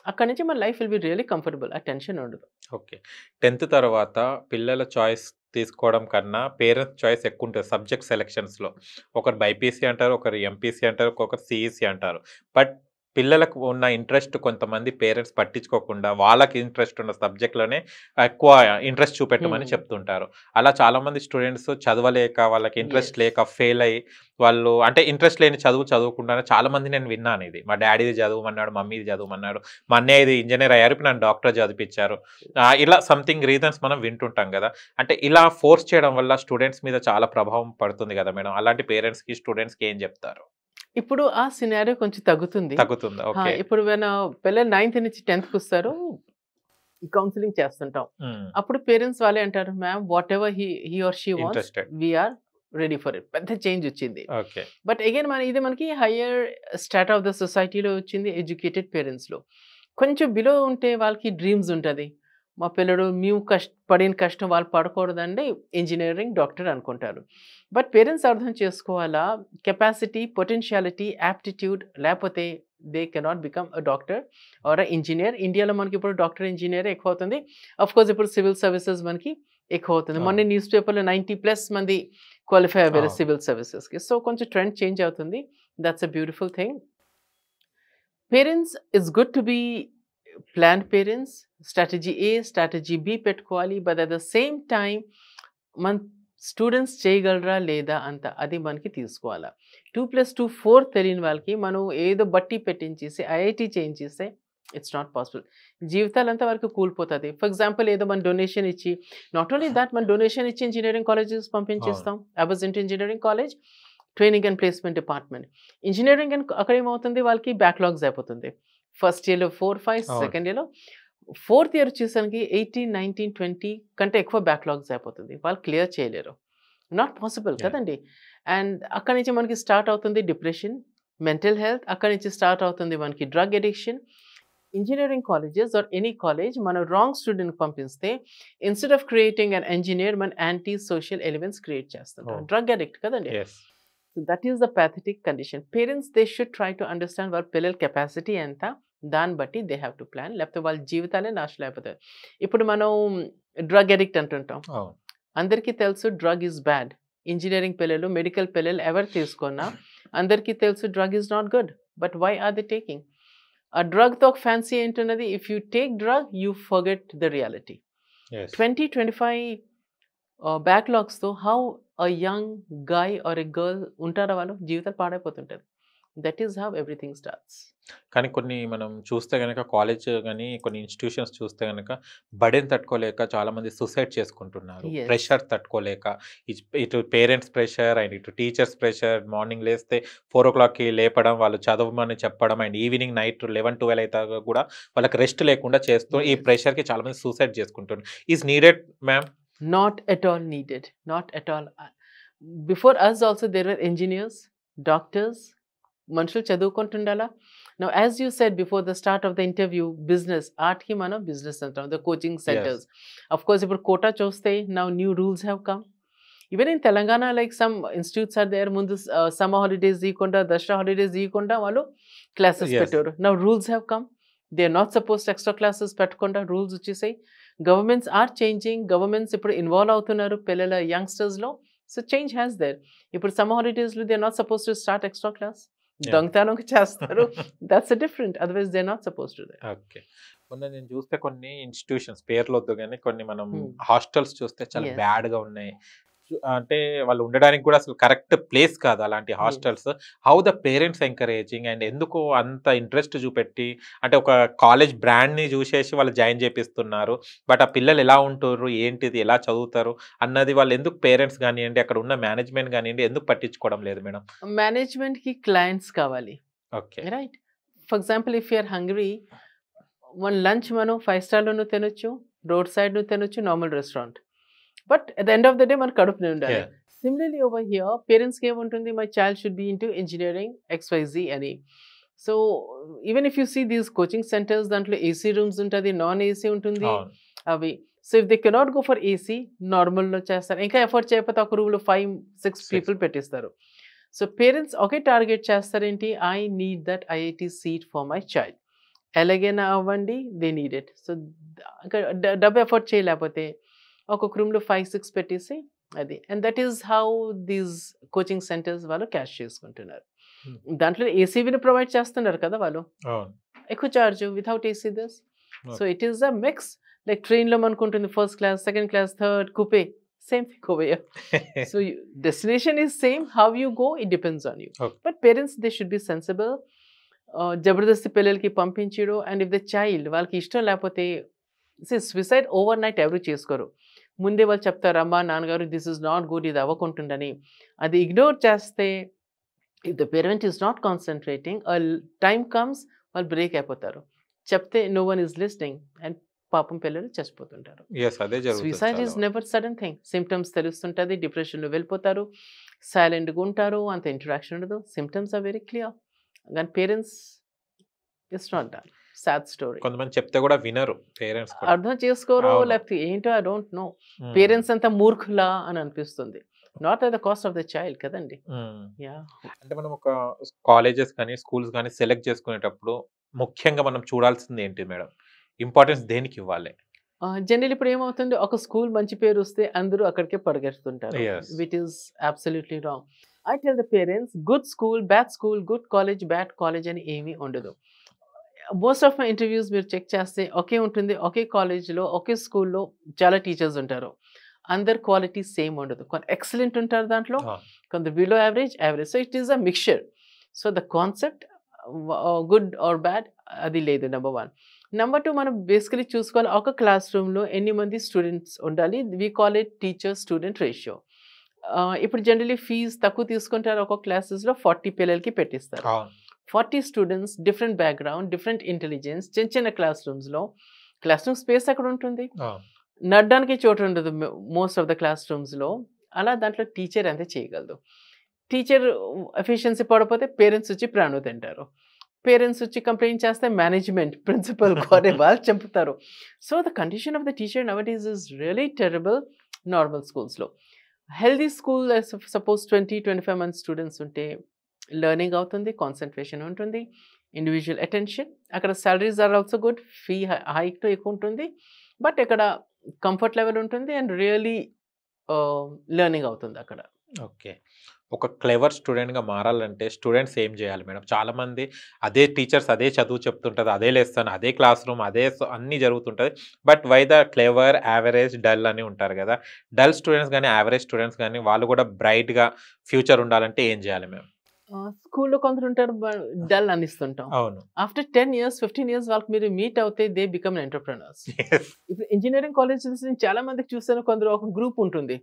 అక్కడి నుంచి మన life will be really comfortable, ఆ టెన్షన్ ఉండదు. ఓకే. 10th తర్వాత పిల్లల చాయిస్ తీసుకోవడం కన్నా పేరెంట్స్ చాయిస్ ఎక్కువ ఉంటుంది సబ్జెక్ట్ సెలెక్షన్స్లో. ఒకరు బైపీసీ అంటారు, ఒకరు ఎంపీసీ అంటారు, ఒకరు సిఈసీ అంటారు. బట్ పిల్లలకు ఉన్న ఇంట్రెస్ట్ కొంతమంది పేరెంట్స్ పట్టించుకోకుండా వాళ్ళకి ఇంట్రెస్ట్ ఉన్న సబ్జెక్ట్లోనే ఎక్కువ ఇంట్రెస్ట్ చూపెట్టమని చెప్తుంటారు. అలా చాలామంది స్టూడెంట్స్ చదవలేక, వాళ్ళకి ఇంట్రెస్ట్ లేక ఫెయిల్ అయ్యి, వాళ్ళు అంటే ఇంట్రెస్ట్ లేని చదవకుండానే చాలామంది నేను విన్నాను. ఇది మా డాడీది చదవమన్నాడు, మమ్మీది చదవమన్నాడు, మా అన్నయ్యది ఇంజనీర్ అయ్యారు, ఇప్పుడు నన్ను డాక్టర్ చదివించారు, ఇలా సంథింగ్ రీజన్స్ మనం వింటుంటాం కదా. అంటే ఇలా ఫోర్స్ చేయడం వల్ల స్టూడెంట్స్ మీద చాలా ప్రభావం పడుతుంది కదా మేడం. అలాంటి పేరెంట్స్కి స్టూడెంట్స్కి ఏం చెప్తారు? ఇప్పుడు ఆ సినారియో కొంచెం తగ్గుతుంది. ఓకే. ఇప్పుడు పిల్లలు 9th నుంచి 10th వస్తారు, కౌన్సిలింగ్ చేస్తుంటాం. అప్పుడు పేరెంట్స్ వాళ్ళే అంటారు, ma'am whatever he or she wants we're ready for it. పెద్ద చేంజ్ వచ్చింది. బట్ అగైన్ ఇది మనకి హయ్యర్ స్టాట్ ఆఫ్ ద సొసైటీలో వచ్చింది, ఎడ్యుకేటెడ్ పేరెంట్స్లో. కొంచెం బిలో ఉంటే వాళ్ళకి డ్రీమ్స్ ఉంటుంది, మా పిల్లడు మేము పడిన కష్టం వాళ్ళు పడకూడదండి, ఇంజనీరింగ్ డాక్టర్ అనుకుంటారు. బట్ పేరెంట్స్ అర్థం చేసుకోవాలా, కెపాసిటీ, పొటెన్షియాలిటీ, యాప్టిట్యూడ్ లేకపోతే they cannot become a doctor or a engineer. ఇండియాలో మనకి ఇప్పుడు డాక్టర్ ఇంజనీర్ ఎక్కువ అవుతుంది. అఫ్ కోర్స్ ఇప్పుడు సివిల్ సర్వీసెస్ మనకి ఎక్కువ అవుతుంది. మొన్న న్యూస్ పేపర్లో 90+ మంది క్వాలిఫై అయ్యారు సివిల్ సర్వీసెస్కి. సో కొంచెం ట్రెండ్ చేంజ్ అవుతుంది. That's a beautiful thing. Parents it's good to be plan parents, strategy A strategy B పెట్టుకోవాలి. But at the same time మన స్టూడెంట్స్ చేయగలరా లేదా అంత అది మనకి తీసుకోవాలా. 2+2 4 తెలియని వాళ్ళకి మనం ఏదో బట్టి పెట్టించేసి ఐఐటి చేయించేస్తే ఇట్స్ నాట్ పాసిబుల్. జీవితాలంతా వరకు కూలిపోతుంది. ఫర్ ఎగ్జాంపుల్ ఏదో మన డొనేషన్ ఇచ్చి, నాట్ ఓన్లీ దాట్ మన డొనేషన్ ఇచ్చి ఇంజనీరింగ్ కాలేజెస్ పంపించేస్తాం. అబజెంట్ engineering college, training and placement department. Engineering and అక్కడ ఏమవుతుంది, వాళ్ళకి బ్యాక్లాగ్స్ అయిపోతుంది. ఫస్ట్ ఇయర్లో 4, 5, సెకండ్ ఇయర్లో 4th ఇయర్ వచ్చేసరికి 18, 19, 20 కంటే ఎక్కువ బ్యాక్లాగ్స్ అయిపోతుంది. వాళ్ళు క్లియర్ చేయలేరు, నాట్ పాసిబుల్ కదండి. అండ్ అక్కడి నుంచి మనకి స్టార్ట్ అవుతుంది డిప్రెషన్, మెంటల్ హెల్త్, అక్కడి నుంచి స్టార్ట్ అవుతుంది మనకి drug addiction. Engineering colleges or any college మనం రాంగ్ స్టూడెంట్ పంపిస్తే instead of creating an engineer మన యాంటీ సోషల్ ఎలిమెంట్స్ క్రియేట్ చేస్తుంటాం. Oh. డ్రగ్ అడిక్ట్ కదండి. Yes So that is the pathetic condition. Parents, they should try to understand వాళ్ళ పిల్లల capacity ఎంత, దాన్ని బట్టి దే హ్యావ్ టు ప్లాన్. లేకపోతే వాళ్ళ జీవితాలే నాశనం అయిపోతాయి. ఇప్పుడు మనం డ్రగ్ అడిక్ట్ అంటుంటాం. అవును అందరికీ తెలుసు డ్రగ్ ఈజ్ బ్యాడ్. ఇంజనీరింగ్ పిల్లలు, మెడికల్ పిల్లలు ఎవరు తీసుకున్నా అందరికీ తెలుసు drug is not good. But why are they taking? ఆ డ్రగ్తో ఒక ఫ్యాన్సీ ఏంటున్నది, if you take drug you forget the reality. Yes 20-25 బ్యాక్లాగ్స్తో how a young guy or a girl ఉంటారో వాళ్ళు జీవితాలు పాడైపోతుంటుంది. That is how everything starts. కానీ కొన్ని మనం చూస్తే కనుక కాలేజ్ కానీ కొన్ని ఇన్స్టిట్యూషన్స్ చూస్తే కనుక బడెన్ తట్టుకోలేక చాలా మంది సూసైడ్ చేసుకుంటున్నారు. Yes. ప్రెషర్ తట్టుకోలేక ఇటు పేరెంట్స్ ప్రెషర్ అండ్ ఇటు టీచర్స్ ప్రెషర్. మార్నింగ్ లేస్తే 4 o'clockకి లేపడం, వాళ్ళు చదవమని చెప్పడం అండ్ ఈవినింగ్ నైట్ 11-12 అయితే కూడా వాళ్ళకి రెస్ట్ లేకుండా చేస్తూ ఈ Yes. ప్రెషర్కి చాలా మంది సూసైడ్ చేసుకుంటున్నారు. Is needed ma'am? Not at all needed. Not at all. Before us also there were engineers, doctors, మనుషులు చదువుకుంటుండాలా. Now as you said before the start of the interview, business, art ki మనం business అంటాం, the coaching centers. Of course ఇప్పుడు quota చూస్తే now new rules have come. Even in Telangana, like some institutes are there, ముందు summer holidays ఇవ్వకుండా, Dasara holidays ఇవ్వకుండా వాళ్ళు classes Yes. పెట్టారు. Now rules have come. They are not supposed to extra classes పెట్టకుండా rules వచ్చేసాయి. Governments are changing. Governments ఇప్పుడు involve అవుతున్నారు పిల్లల యంగ్స్టర్స్లో. So change has there. ఇప్పుడు సమ్మర్ హాలిడేస్లో they are not suppose to start extra class. Yeah. దొంగతనం చేస్తారు. That's different. Otherwise they are not suppose to. Okay. మొన్న నేను చూస్తే కొన్ని ఇన్స్టిట్యూషన్స్ పేర్లు వద్దు కానీ కొన్ని మనం Hmm. హాస్టల్స్ చూస్తే చాలా Yes. బ్యాడ్గా ఉన్నాయి. అంటే వాళ్ళు ఉండడానికి కూడా అసలు కరెక్ట్ ప్లేస్ కాదు అలాంటి hostels. How the parents encouraging and ఎందుకు అంత ఇంట్రెస్ట్ చూపెట్టి, అంటే ఒక కాలేజ్ బ్రాండ్ని చూసేసి వాళ్ళు జాయిన్ చేపిస్తున్నారు. బట్ ఆ పిల్లలు ఎలా ఉంటారు, ఏంటిది, ఎలా చదువుతారు అన్నది వాళ్ళు ఎందుకు పేరెంట్స్ కానివ్వండి, అక్కడ ఉన్న మేనేజ్మెంట్ కానివ్వండి ఎందుకు పట్టించుకోవడం లేదు మేడం? మేనేజ్మెంట్కి క్లయింట్స్ కావాలి. Okay right. For example if you are hungry, one lunch మనం 5 స్టార్లోనూ తినొచ్చు, రోడ్ సైడ్ను తినొచ్చు, normal restaurant. But at the end of the day మనకు కడుపు ఉండాలి. Yeah. సిమిలర్లీ ఓవర్ హియర్ పేరెంట్స్కి ఏముంటుంది, my child should be into engineering XYZ అని. So even if you see these coaching centres, దాంట్లో ఏసీ రూమ్స్ ఉంటుంది, నాన్ ఏసీ ఉంటుంది అవి. So if they cannot go for AC, నార్మల్లో చేస్తారు. ఇంకా ఎఫర్ట్ చేయకపోతే ఒక రూమ్లో 5-6 పీపుల్ పెట్టిస్తారు. సో పేరెంట్స్ ఒకే టార్గెట్ చేస్తారేంటి, I need that IIT seat for my child. ఎలాగైనా అవ్వండి, దే నీడ్ ఇట్. సో డబ్బు ఎఫర్ట్ చేయలేకపోతే ఒక్కొక్క రూమ్లో 5-6 పెట్టేసి అది. And that is how these coaching centres వాళ్ళు క్యాష్ చేసుకుంటున్నారు. దాంట్లో ఏసీని ప్రొవైడ్ చేస్తున్నారు కదా వాళ్ళు, ఎక్కువ charge without AC this. So it is a mix. Like ట్రైన్లో మనకు ఉంటుంది first class, second class, third, coupe, same thing over here. So destination is same, how you go it depends on you. But parents they should be sensible. జబర్దస్తి పిల్లలకి పంపించడు. And if the child వాళ్ళకి ఇష్టం లేకపోతే, suicide over night ఎవరు చేసుకోరు. ముందే వాళ్ళు చెప్తారు, అమ్మా నాన్నగారు దిస్ ఇస్ నాట్ గుడ్, ఇది అవ్వకుంటుందని. అది ఇగ్నోర్ చేస్తే, if the parent is not concentrating, time comes వాళ్ళు బ్రేక్ అయిపోతారు. చెప్తే no one is listening and పాపం పిల్లలు చచ్చిపోతుంటారు. Suicide is never sudden thing. Symptoms తెలుస్తుంటుంది, డిప్రెషన్లో వెళ్ళిపోతారు, సైలెంట్గా ఉంటారు, అంత ఇంటరాక్షన్ ఉండదు. Symptoms are very clear. కానీ parents it's not done. Sad story. కొంతమంది చెప్తే కూడా వినరు పేరెంట్స్, అర్థం చేసుకోరు, లేకపోతే ఏంటో ఐ డోంట్ నో. పేరెంట్స్ అంతా మూర్ఖులా అని అనిపిస్తుంది. Not at the cost of the child కదండి. అంటే మనం ఒక కాలేజెస్ కానీ స్కూల్స్ కానీ సెలెక్ట్ చేసుకునేటప్పుడు ముఖ్యంగా మనం చూడాల్సింది ఏంటి మేడం? ఇంపార్టెన్స్ దేనికి ఇవ్వాలి? జనరల్ ఇప్పుడు ఏమవుతుంది, ఒక స్కూల్ మంచి పేరు వస్తే అందరూ అక్కడికే పరిగెడుతుంటారు, which is absolutely wrong. I tell the parents, good school, bad school, good college, bad college అని ఏమీ ఉండదు. మోస్ట్ ఆఫ్ మై ఇంటర్వ్యూస్ మీరు చెక్ చేస్తే ఒకే ఉంటుంది. ఒకే కాలేజ్లో, ఒకే స్కూల్లో చాలా టీచర్స్ ఉంటారు. అందరు క్వాలిటీ సేమ్ ఉండదు. కొంత ఎక్సలెంట్ ఉంటారు దాంట్లో, కొంత below average, average. So it is a mixture. So the concept good or bad అది లేదు, నెంబర్ 1. నెంబర్ 2, మనం బేసికలీ చూసుకోవాలి ఒక క్లాస్ రూమ్లో ఎన్ని మంది స్టూడెంట్స్ ఉండాలి. We call it teacher student ratio. ఇప్పుడు జనరలీ ఫీజు తక్కువ తీసుకుంటారు. ఒక్కొక్క క్లాసెస్లో 40 పిల్లలకి పెట్టిస్తారు. 40 students, different background, different intelligence, చిన్న చిన్న క్లాస్ రూమ్ స్పేస్ అక్కడ ఉంటుంది, నడడానికి చోటు ఉండదు మోస్ట్ ఆఫ్ ద క్లాస్ రూమ్స్లో. అలా దాంట్లో టీచర్ అంతే చేయగలదు. టీచర్ ఎఫిషియన్సీ పడిపోతే పేరెంట్స్ వచ్చి ప్రాణం తింటారు. పేరెంట్స్ వచ్చి కంప్లైంట్ చేస్తే మేనేజ్మెంట్ ప్రిన్సిపల్ కోరే వాళ్ళు చంపుతారు. So the condition of the teacher nowadays is really terrible. Normal స్కూల్స్లో హెల్దీ స్కూల్ సపోజ్ 20-25 మంది స్టూడెంట్స్ ఉంటే లెర్నింగ్ అవుతుంది, కాన్సన్ట్రేషన్ ఉంటుంది, ఇండివిజువల్ అటెన్షన్. అక్కడ salaries are also good, fee hike ఎక్కువ ఉంటుంది, బట్ ఇక్కడ కంఫర్ట్ లెవెల్ ఉంటుంది అండ్ రియలీ లెర్నింగ్ అవుతుంది అక్కడ. ఓకే. ఒక క్లెవర్ స్టూడెంట్గా మారాలంటే స్టూడెంట్స్ ఏం చేయాలి మేడం? చాలామంది అదే టీచర్స్ అదే చదువు చెప్తుంటుంది, అదే లెసన్, అదే క్లాస్ రూమ్, అదే అన్నీ జరుగుతుంటుంది. But why the clever, average, dull అని ఉంటారు కదా. డల్ స్టూడెంట్స్ కానీ యావరేజ్ స్టూడెంట్స్ కానీ వాళ్ళు కూడా బ్రైట్గా ఫ్యూచర్ ఉండాలంటే ఏం చేయాలి మేము? స్కూల్లో కొందరు ఉంటారు డల్ అనిస్తుంటాం. అవును. ఆఫ్టర్ 10 years 15 years వాళ్ళకి మీరు మీట్ అవుతే దే బికమ్ ఎంటర్ప్రెనర్స్. ఇప్పుడు ఇంజనీరింగ్ కాలేజెస్ నేను చాలా మందికి చూసాను, కొందరు ఒక గ్రూప్ ఉంటుంది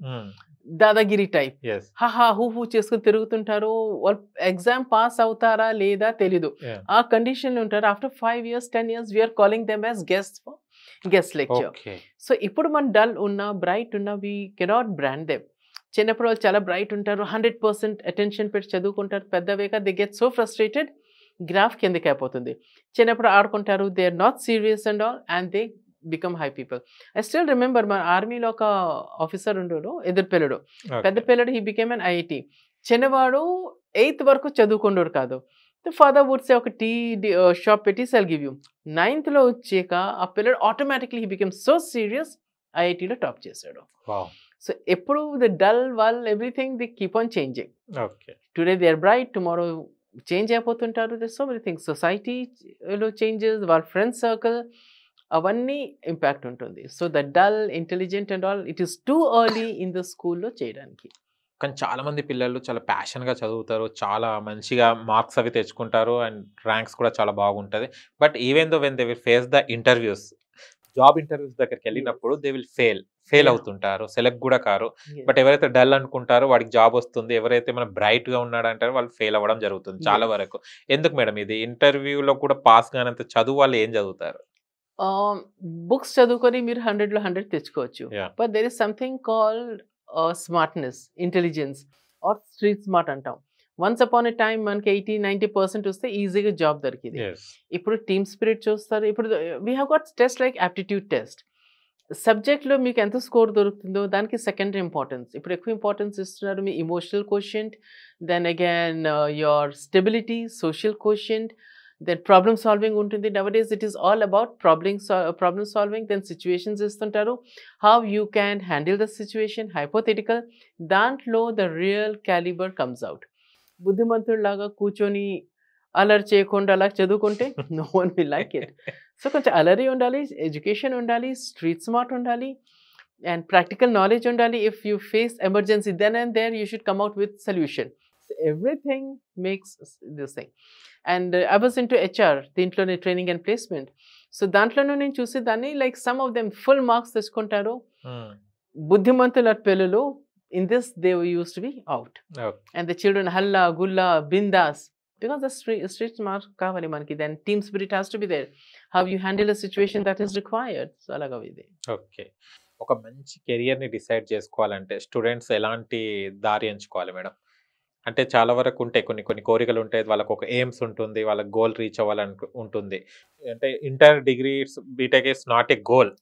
దాదాగిరి టైప్, హహా హూ చేసుకుని తిరుగుతుంటారు. వాళ్ళు ఎగ్జామ్ పాస్ అవుతారా లేదా తెలీదు, ఆ కండిషన్ లో ఉంటారు. After 5 years 10 years we're calling them as guest lecture. So ఇప్పుడు మన డల్ ఉన్న బ్రైట్ ఉన్న వీ కెనాట్ బ్రాండ్ దెమ్. చిన్నప్పుడు వాళ్ళు చాలా బ్రైట్ ఉంటారు, 100% అటెన్షన్ పెట్టి చదువుకుంటారు. పెద్దవేక they get so frustrated, graph కిందకి అయిపోతుంది. చిన్నప్పుడు ఆడుకుంటారు, they are not serious and all and they become high people. I still remember మన ఆర్మీలో ఒక ఆఫీసర్ ఉండడు, ఎదురు పిల్లడు, పెద్ద పిల్లడు, హీ బికేమ్ అన్ ఐఐటి. చిన్నవాడు 8th వరకు చదువుకుంటాడు కాదు. ఫాదర్ వుడ్ సే ఒక టీ షాప్ పెట్టి సెల్ గివ్ యూ. 9th లో వచ్చాక ఆ పిల్లడు automatically he became so serious, ఐఐటిలో టాప్ చేశాడు. సో ఎప్పుడు ద డల్ వాళ్ళు everything the keep on changing. Today they are bright, tomorrow change అయిపోతుంటారు. దే సో మెనీ థింగ్స్, సొసైటీలో చేంజెస్, వాళ్ళ ఫ్రెండ్స్ సర్కిల్, అవన్నీ ఇంపాక్ట్ ఉంటుంది. So the dull, intelligent and all, it is too early in the స్కూల్లో చేయడానికి. కానీ చాలామంది పిల్లలు చాలా ప్యాషన్గా చదువుతారు, చాలా మంచిగా మార్క్స్ అవి తెచ్చుకుంటారు అండ్ ర్యాంక్స్ కూడా చాలా బాగుంటుంది. But even though when they will face the interviews, job interviews దగ్గరికి వెళ్ళినప్పుడు దే విల్ ఫెయిల్ అవుతుంటారు, సెలెక్ట్ కూడా కారు. బట్ ఎవరైతే డల్ అనుకుంటారో వాడికి జాబ్ వస్తుంది, ఎవరైతే మనం బ్రైట్గా ఉన్నాడు అంటారో వాళ్ళు ఫెయిల్ అవ్వడం జరుగుతుంది చాలా వరకు. ఎందుకు మేడం ఇది? ఇంటర్వ్యూలో కూడా పాస్ కానంత చదువు వాళ్ళు ఏం చదువుతారు? బుక్స్ చదువుకొని మీరు 100లో 100 తెచ్చుకోవచ్చు, but there is something called smartness, intelligence or street smart అంటాం. వన్స్ అపాన్ ఎ టైమ్ మనకి 80-90% వస్తే ఈజీగా జాబ్ దొరికింది. ఇప్పుడు టీమ్ స్పిరిట్ చూస్తారు. ఇప్పుడు we have got test like aptitude test. సబ్జెక్ట్లో మీకు ఎంత స్కోర్ దొరుకుతుందో దానికి సెకండరీ ఇంపార్టెన్స్. ఇప్పుడు ఎక్కువ ఇంపార్టెన్స్ ఇస్తున్నారు మీ emotional quotient, then again your stability, social quotient, then problem solving ఉంటుంది. Nowadays it is all about problem solving. Then situations ఇస్తుంటారు, how you can handle the situation, hypothetical. దాంట్లో the real calibre comes out. బుద్ధిమంతుడిలాగా కూర్చొని అలర్ చేయకుండా అలా చదువుకుంటే no one will like it. So కొంచెం అలరీ ఉండాలి, ఎడ్యుకేషన్ ఉండాలి, స్ట్రీట్ స్మార్ట్ ఉండాలి అండ్ ప్రాక్టికల్ నాలెడ్జ్ ఉండాలి. If you face emergency then and there you should come out with solution. Everything makes this thing. And I was into HR, దీంట్లోనే training and placement. So దాంట్లోనూ నేను చూసేదాన్ని like some of them full marks తెచ్చుకుంటారు, బుద్ధిమంతుల పిల్లలు. In this they used to be out, and the children halla gulla bindas, because the street smart kavali manaki. Then team spirit has to be there, how you handle a situation that is required. So alaga vide. Okay, ఒక మంచి career ని decide చేసుకోవాలంటే students ఎలాంటి దారి ఎంచుకోవాలి madam? అంటే చాలా వరకు ఉంటాయి, కొన్ని కోరికలు ఉంటాయి, వాళ్ళకు ఒక ఎయిమ్స్ ఉంటుంది, వాళ్ళకి గోల్ రీచ్ అవ్వాలని ఉంటుంది. అంటే inter degree BTech is not a goal,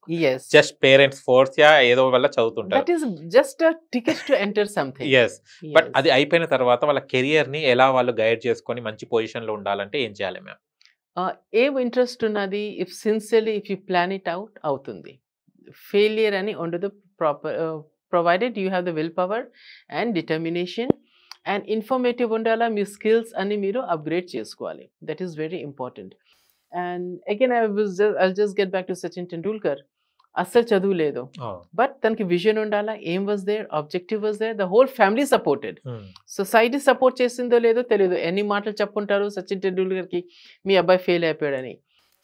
just parents force యా ఏదో వల్ల చదువుతుంటారు. That is just a ticket to enter something. yes but అది అయిపోయిన తర్వాత వాళ్ళ కెరియర్ ని ఎలా వాళ్ళు గైడ్ చేసుకొని మంచి పొజిషన్ లో ఉండాలంటే ఏం చేయాలి మ్యామ్? ఏం ఇంట్రెస్ట్ ఉన్నది, if sincerely if you plan it out అవుతుంది. ఫెయిలియర్ అని ఉండదు. Provided you have the will power and determination and informative ఉండాలా. మీ స్కిల్స్ అన్ని మీరు అప్గ్రేడ్ చేసుకోవాలి. That is very important. And again I just get back to Sachin Tendulkar. అస్సలు చదువు లేదు, బట్ తనకి విజన్ ఉండాలా, aim was there, objective was there, the whole family supported. Society support చేసిందో లేదో తెలియదు, ఎన్ని మాటలు చెప్పుంటారు సచిన్ టెండూల్కర్కి మీ అబ్బాయి ఫెయిల్ అయిపోయాడని.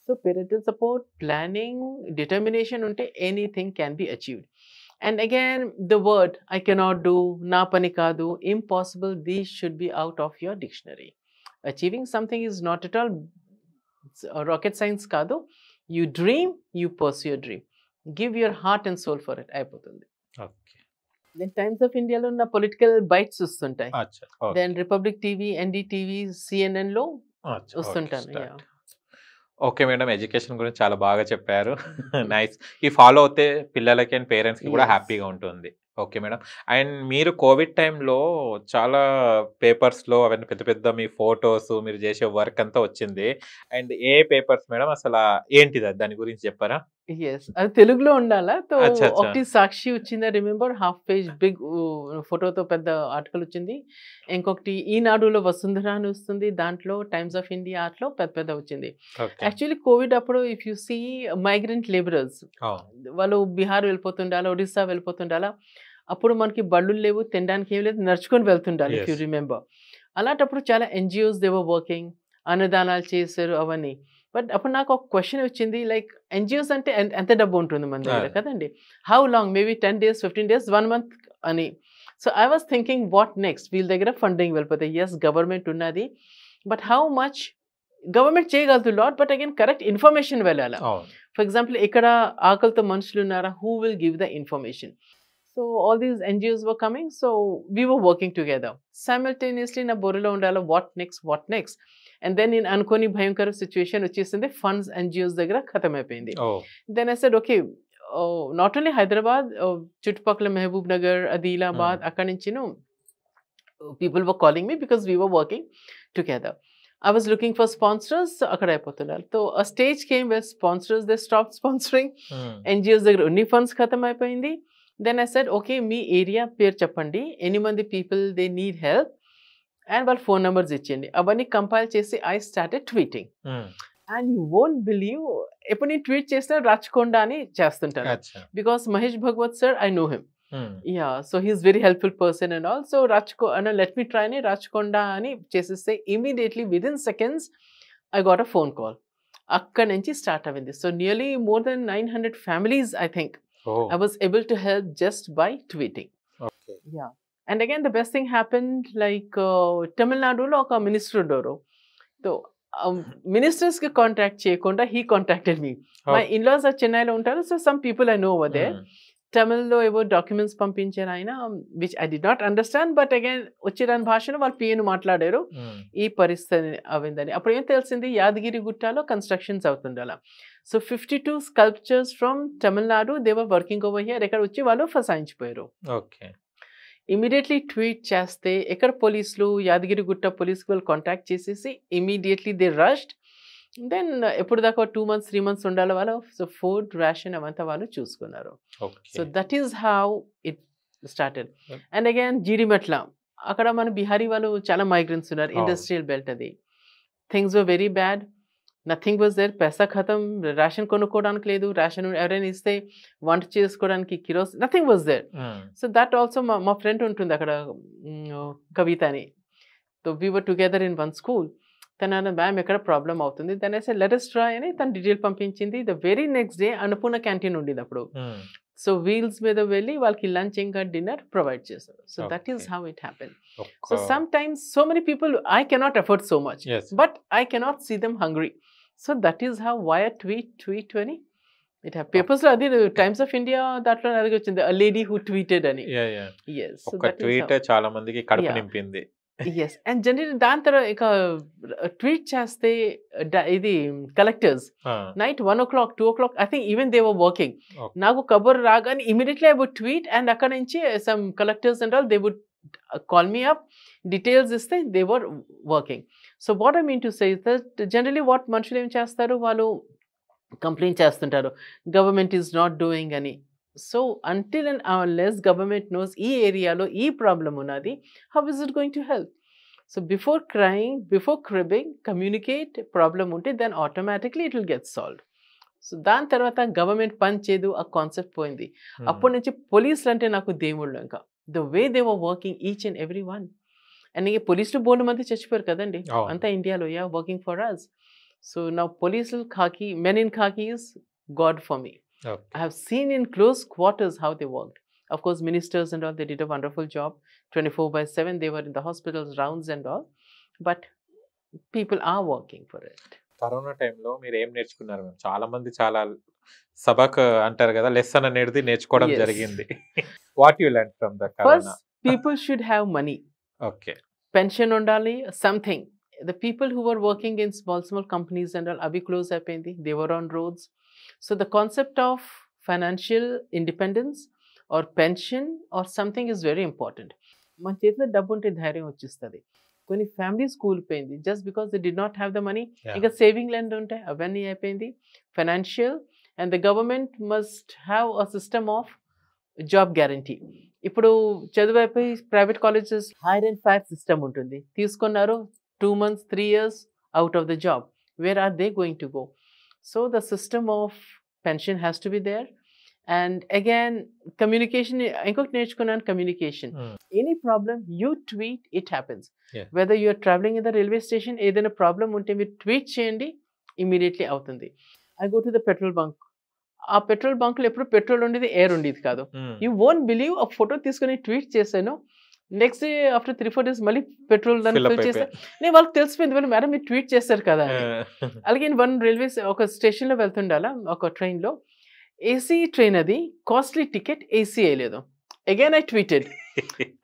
So parental support, planning, determination ఉంటే anything can be achieved. And again, the word I cannot do, na pani kaadu, impossible, these should be out of your dictionary. Achieving something is not at all rocket science kaadu. You dream, you pursue your dream. Give your heart and soul for it. Aipotundi. Okay. Then Times of India lo na political bites ustuntayi. Then Republic TV, NDTV, CNN lo వస్తుంటాను. Yeah. Okay madam, education గురించి చాలా బాగా చెప్పారు. Nice. ఈ follow అవుతే పిల్లలకి and పేరెంట్స్కి కూడా Yes. హ్యాపీగా ఉంటుంది. Okay madam. అండ్ మీరు కోవిడ్ టైంలో చాలా పేపర్స్లో అవన్నీ పెద్ద పెద్ద మీ ఫొటోస్ మీరు చేసే వర్క్ అంతా వచ్చింది. అండ్ ఏ పేపర్స్ మేడం అసలు ఏంటిది అది? దాని గురించి చెప్పారా? ఎస్, అది తెలుగులో ఉండాలా. తో అచ్చా అచ్చా. ఒకటి సాక్షి వచ్చింది, రిమెంబర్, హాఫ్ పేజ్ బిగ్ ఫోటోతో పెద్ద ఆర్టికల్ వచ్చింది. ఇంకొకటి ఈనాడులో వసుంధర అని వస్తుంది, దాంట్లో టైమ్స్ ఆఫ్ ఇండియా ఆర్ట్లో పెద్ద పెద్ద వచ్చింది. ఓకే. యాక్చువల్లీ కోవిడ్ అప్పుడు if you see migrant labourers, వాళ్ళు బీహార్ వెళ్ళిపోతుండాలా, ఒడిస్సా వెళ్ళిపోతుండాలా. అప్పుడు మనకి బళ్ళు లేవు, తినడానికి ఏం లేదు, నడుచుకొని వెళ్తుండాలి ఇఫ్ యూ Yes. రిమెంబర్. అలాంటప్పుడు చాలా ఎన్జిఓస్ దేవర్ వర్కింగ్, అన్నదానాలు చేశారు అవన్నీ. బట్ అప్పుడు నాకు ఒక క్వశ్చన్ వచ్చింది, లైక్ ఎన్జిఓస్ అంటే ఎంత డబ్బు ఉంటుంది మన దగ్గర అదే. కదండి. How long, maybe 10 days 15 days 1 month అని. So I was thinking what next, వీళ్ళ దగ్గర ఫండింగ్ వెళ్ళిపోతాయి. ఎస్, గవర్నమెంట్ ఉన్నది, బట్ హౌ మచ్ గవర్నమెంట్ చేయగలుగుతుంది lot, but again correct information వెళ్ళాలి. అవును. ఫర్ ఎగ్జాంపుల్ ఇక్కడ ఆకలితో మనుషులు ఉన్నారా, who will give the information. So all these NGOs were coming, so we were working together. Simultaneously నా బొర్రలో ఉండాలి వాట్ నెక్స్ట్. అండ్ దెన్ నేను అనుకోని భయంకర సిచ్యువేషన్ వచ్చేసింది, ఫండ్స్ ఎన్జిఓస్ దగ్గర ఖతం అయిపోయింది. Oh then I said okay, not only Hyderabad, చుట్టుపక్కల మహబూబ్ నగర్, ఆదిలాబాద్, అక్కడి నుంచి people were calling me because we were working together. I was looking for sponsors, అక్కడ అయిపోతున్నారు. So a stage came where sponsors, they stopped sponsoring. NGOs దగ్గర ఉన్ని funds ఖతం అయిపోయింది. Then I said okay, మీ area పేరు చెప్పండి, ఎన్ని మంది people they need help, and వాళ్ళ ఫోన్ నెంబర్స్ ఇచ్చేయండి. అవన్నీ కంపైల్ చేసి I started tweeting. And you won't believe, ఎప్పుడు నేను ట్వీట్ చేసినా రాచకొండ అని చేస్తుంటాను, అచ్చా. Because Mahesh Bhagwat sir, I know him. Yeah, so he's very helpful person and all. So let me try Rachkonda ani chesiste, immediately within seconds I got a phone call. Akka nunchi start avindi. So nearly more than 900 families, I think, Oh. I was able to help just by tweeting. Okay. Yeah. And again, the best thing happened, like Tamil Nadu lo oka minister udoro. So ministers ki contact cheyakunda he contacted me. Oh. My in-laws are Chennai lo untaru, so some people I know over there. తమిళ్లో ఏవో documents పంపించారు ఆయన, which I did not understand, but again వచ్చిరాని భాషను వాళ్ళు పిఎను మాట్లాడారు, ఈ పరిస్థితి అవిందని. అప్పుడు ఏం తెలిసింది, యాదగిరి గుట్టలో కన్స్ట్రక్షన్స్ అవుతుండాల. So 52 sculptures from Tamil Nadu, they were working over here, ఎక్కడ వచ్చి వాళ్ళు ఫసాయించిపోయారు. ఓకే. ఇమీడియట్లీ ట్వీట్ చేస్తే ఎక్కడ పోలీసులు, యాదగిరి గుట్ట పోలీసుకు వాళ్ళు కాంటాక్ట్ చేసేసి ఇమీడియట్లీ దే రష్డ్. దెన్ ఎప్పుడు దాకా 2 months 3 months ఉండాలి వాళ్ళు. సో ఫుడ్ రేషన్ అవంతా వాళ్ళు చూసుకున్నారు. So that is how it started. And again Jeedimetla, అక్కడ మన బిహారీ వాళ్ళు చాలా మైగ్రెంట్స్ ఉన్నారు, ఇండస్ట్రియల్ బెల్ట్ అది. Things were very bad, nothing was there, పైసా ఖతం, రేషన్ కొనుక్కోవడానికి లేదు, రేషన్ ఎవరైనా ఇస్తే వంట చేసుకోవడానికి కిరోస్, nothing was there. So that also మా ఫ్రెండ్ ఉంటుంది అక్కడ, కవిత అని. So we were together in one school. తన మ్యామ్ ఎక్కడ ప్రాబ్లం అవుతుంది, then I said let us try అని తను డీటెయిల్ పంపించింది. The very next day Annapurna canteen ఉండేది అప్పుడు. సో వీల్స్ మీద వెళ్ళి వాళ్ళకి లంచ్ ఇంకా డిన్నర్ ప్రొవైడ్ చేశారు. So that is how it happen. So sometimes so many people I cannot afford so much, but I cannot see them hungry. So that is how why tweet అని it have papers లో, అది Times of India దాంట్లో అది వచ్చింది, lady who tweeted అని. Tweet చాలా మందికి కడుపు నింపింది. ఎస్, అండ్ జనరల్ దాని తర్వాత ఇక ట్వీట్ చేస్తే ఇది collectors night 1 o'clock 2 o'clock I think even they were working. నాకు కబర్ రాగానే immediately I would tweet, and అక్కడ నుంచి some collectors and all they would call me up, details ఇస్తే they were working. So what I mean to say that generally what మనుషులు ఏం చేస్తారు, వాళ్ళు కంప్లైంట్ చేస్తుంటారు గవర్నమెంట్ ఈజ్ నాట్ డూయింగ్ అని. సో until and unless government knows ఈ ఏరియాలో ఈ ప్రాబ్లం ఉన్నది, how is it going to help? So before crying, before cribbing, communicate, problem ఉంటే then automatically it will get solved. So దాని తర్వాత గవర్నమెంట్ పని చేయదు, ఆ కాన్సెప్ట్ పోయింది. అప్పటి నుంచి పోలీసులు అంటే నాకు దేవుళ్ళు. ఇంకా the way they were working each and every one. And ఇక పోలీసులు బోల్డ్ మంది చచ్చిపోయారు కదండి అంతా ఇండియాలో, yeah working for us. So నా పోలీసులు khaki, men in khaki is god for me. I have seen in close quarters how they worked. Of course, ministers and all, they did a wonderful job. 24/7, they were in the hospitals, rounds and all. But people are working for it. Corona టైంలో మీరు ఏం నేర్చుకున్నారు? చాలా మంది చాలా సబక్ అంటారు కదా, lesson అనేది నేర్చుకోవడం జరిగింది. What you learn from the corona? First, people should have money. Okay. Pension undali, something. the people who were working in small companies and all, అవి క్లోజ్ అయిపోయింది. They were on roads. So the concept of financial independence or pension or something is very important. మన చేతిలో డబ్బు ఉంటే ధైర్యం వచ్చేస్తుంది. కొన్ని families కూలిపోయింది just because they did not have the money. ఇంకా సేవింగ్ ల్యాండ్ ఉంటాయి, అవన్నీ అయిపోయింది. Financial and the government must have a system of job guarantee. ఇప్పుడు చదువు అయిపోయి private colleges hire and fire system ఉంటుంది. తీసుకున్నారు 2 months 3 years out of the job. Where are they going to go? So the system of pension has to be there. And again communication, ఇంకొకటి నేర్చుకున్నాను, communication. Any problem you tweet, it happens. Whether you're travelling in the railway station, ఏదైనా problem ఉంటే మీరు tweet చేయండి, immediately అవుతుంది. I go to the petrol bunk. ఆ petrol బంక్లో ఎప్పుడు పెట్రోల్ ఉండేది, ఎయిర్ ఉండేది కాదు. యూ వోంట్ బిలీవ్, ఆ ఫోటో తీసుకుని ట్వీట్ చేశాను, నెక్స్ట్ డే ఆఫ్టర్ 3-4 days మళ్ళీ పెట్రోల్ దాన్ని ఫిల్ చేశాను. నేను వాళ్ళకి తెలిసిపోయింది, వాళ్ళు మేడం మీరు ట్వీట్ చేస్తారు కదా అని. అలాగే వన్ రైల్వే ఒక స్టేషన్లో వెళ్తుండాలా, ఒక ట్రైన్లో ఏసీ ట్రైన్, అది కాస్ట్లీ టికెట్, ఏసీ వేయలేదు. Again I tweeted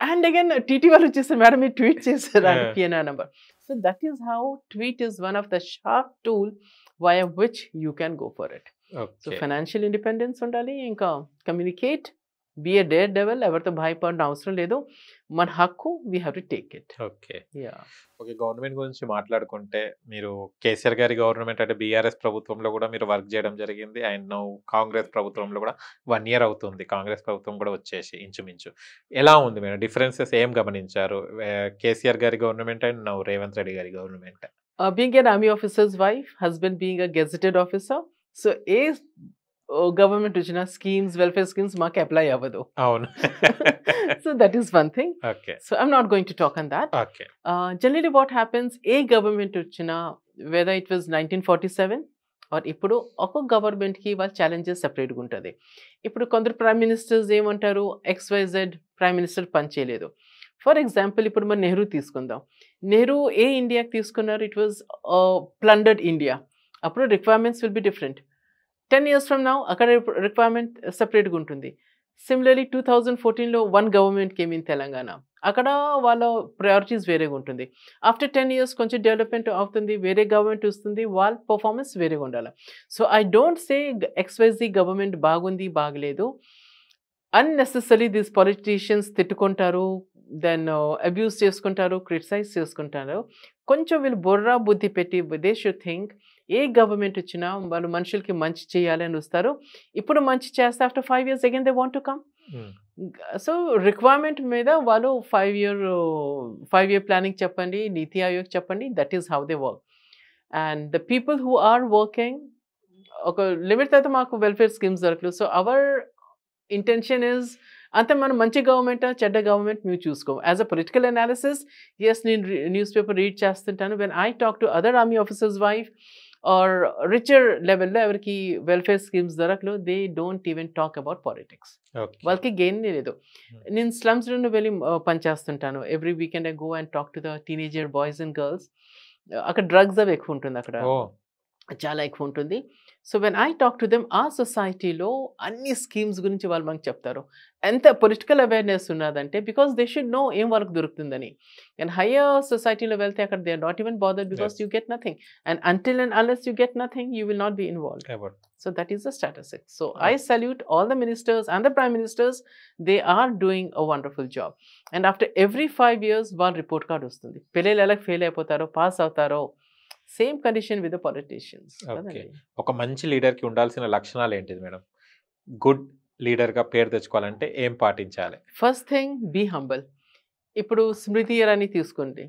and again TT వాళ్ళు వచ్చేసారు, మేడం మీరు ట్వీట్ చేశారు అని PNR number. So that is how tweet is one of the sharp tool via which you can go for it. So financial independence ఉండాలి, ఇంకా communicate, B ఎ dare devil, ఎవరితో భయపడిన అవసరం లేదు, మన హక్కు, we have to take it. Okay okay. Government గురించి మాట్లాడుకుంటే, మీరు కేసీఆర్ గారి గవర్నమెంట్ అంటే బీఆర్ఎస్ ప్రభుత్వంలో కూడా మీరు వర్క్ చేయడం జరిగింది. అండ్ నౌ కాంగ్రెస్ ప్రభుత్వంలో కూడా 1 year అవుతుంది, కాంగ్రెస్ ప్రభుత్వం కూడా వచ్చేసి ఇంచుమించు. ఎలా ఉంది మేడం, డిఫరెన్సెస్ ఏం గమనించారు కేసీఆర్ గారి government and now Revanth Reddy గారి government? Being an army officer's wife, husband being a gazetted officer, so government వచ్చిన schemes, welfare schemes మాకు అప్లై అవ్వదు. అవును. So that is one thing. Okay. So I'm not going to talk on that. Okay. Generally what happens, government వచ్చిన, whether it was 1947 or ఇప్పుడు ఒక గవర్నమెంట్కి వాళ్ళ challenges సెపరేట్గా ఉంటుంది. ఇప్పుడు కొందరు ప్రైమ్ మినిస్టర్స్ ఏమంటారు, XYZ ప్రైమ్ మినిస్టర్ పని చేయలేదు. ఫర్ ఎగ్జాంపుల్ ఇప్పుడు మన నెహ్రూ తీసుకుందాం. నెహ్రూ ఇండియాకి తీసుకున్నారు, ఇట్ వాజ్ ప్లండర్డ్ ఇండియా. అప్పుడు requirements will be different. 10 years from now అక్కడ రిక్వైర్మెంట్ సెపరేట్గా ఉంటుంది. సిమిలర్లీ 2014లో one government came in Telangana, అక్కడ వాళ్ళ ప్రయారిటీస్ వేరేగా ఉంటుంది. ఆఫ్టర్ 10 years కొంచెం డెవలప్మెంట్ అవుతుంది, వేరే గవర్నమెంట్ వస్తుంది, వాళ్ళ పర్ఫార్మెన్స్ వేరేగా ఉండాలి. So I don't say XYZ government బాగుంది బాగలేదు. అన్నెసెసరీ దీస్ పొలిటీషియన్స్ తిట్టుకుంటారు, దెన్ అబ్యూస్ చేసుకుంటారు, క్రిటిసైజ్ చేసుకుంటారు. కొంచెం వీళ్ళు బుర్రా బుద్ధి పెట్టి దే షుడ్ థింక్, గవర్నమెంట్ వచ్చినా వాళ్ళు మనుషులకి మంచి చేయాలని వస్తారు. ఇప్పుడు మంచి చేస్తే after 5 years again they want to come. So requirement మీద వాళ్ళు 5 year ప్లానింగ్ చెప్పండి, నీతి ఆయోగ్ చెప్పండి, that is how they work. And the people who are working, ఒక లిమిట్ తర్వాత మాకు వెల్ఫేర్ స్కీమ్స్ దొరకలేదు. సో అవర్ ఇంటెన్షన్ ఇస్, అంత మనం మంచి గవర్నమెంట్ చెడ్డ గవర్నమెంట్ మేము చూసుకోము. As a political analysis, yes నేను న్యూస్ పేపర్ రీడ్ చేస్తుంటాను. When I talk to other army officer's wife or richer లెవెల్లో ఎవరికి వెల్ఫేర్ స్కీమ్స్ దొరకలేదు, they don't even talk about politics. వాళ్ళకి గెయిన్ లేదు. నేను స్లమ్స్లో వెళ్ళి పనిచేస్తుంటాను. Every weekend I go and talk to the teenager boys and girls. అక్కడ డ్రగ్స్ అవి ఎక్కువ ఉంటుంది, అక్కడ చాలా ఎక్కువ ఉంటుంది. So when I talk to them, ఆ సొసైటీలో అన్ని స్కీమ్స్ గురించి వాళ్ళు మనకు చెప్తారు. ఎంత పొలిటికల్ అవేర్నెస్ ఉన్నదంటే, బికాస్ దే షుడ్ నో ఏం వర్క్ దొరుకుతుందని. అండ్ హయ్యర్ సొసైటీలో వెళ్తే అక్కడ they are not even bothered because you get nothing. And until and unless you get nothing, you will not be involved. So that is the statistic. So I salute all the ministers and the prime ministers. They are doing a wonderful job. And after every 5 years, one report card vastundi. Pillelu ela fail ayipotaro, pass avtaro. Same condition with the politicians. Okay. ఒక మంచి leader కి ఉండాల్సిన లక్షణాలు ఏంటిది madam? Good leader గా పేరు తెచ్చుకోవాలంటే ఏం పాటించాలి? First thing, be humble. ఇప్పుడు స్మృతి ఇరానీ తీసుకోండి,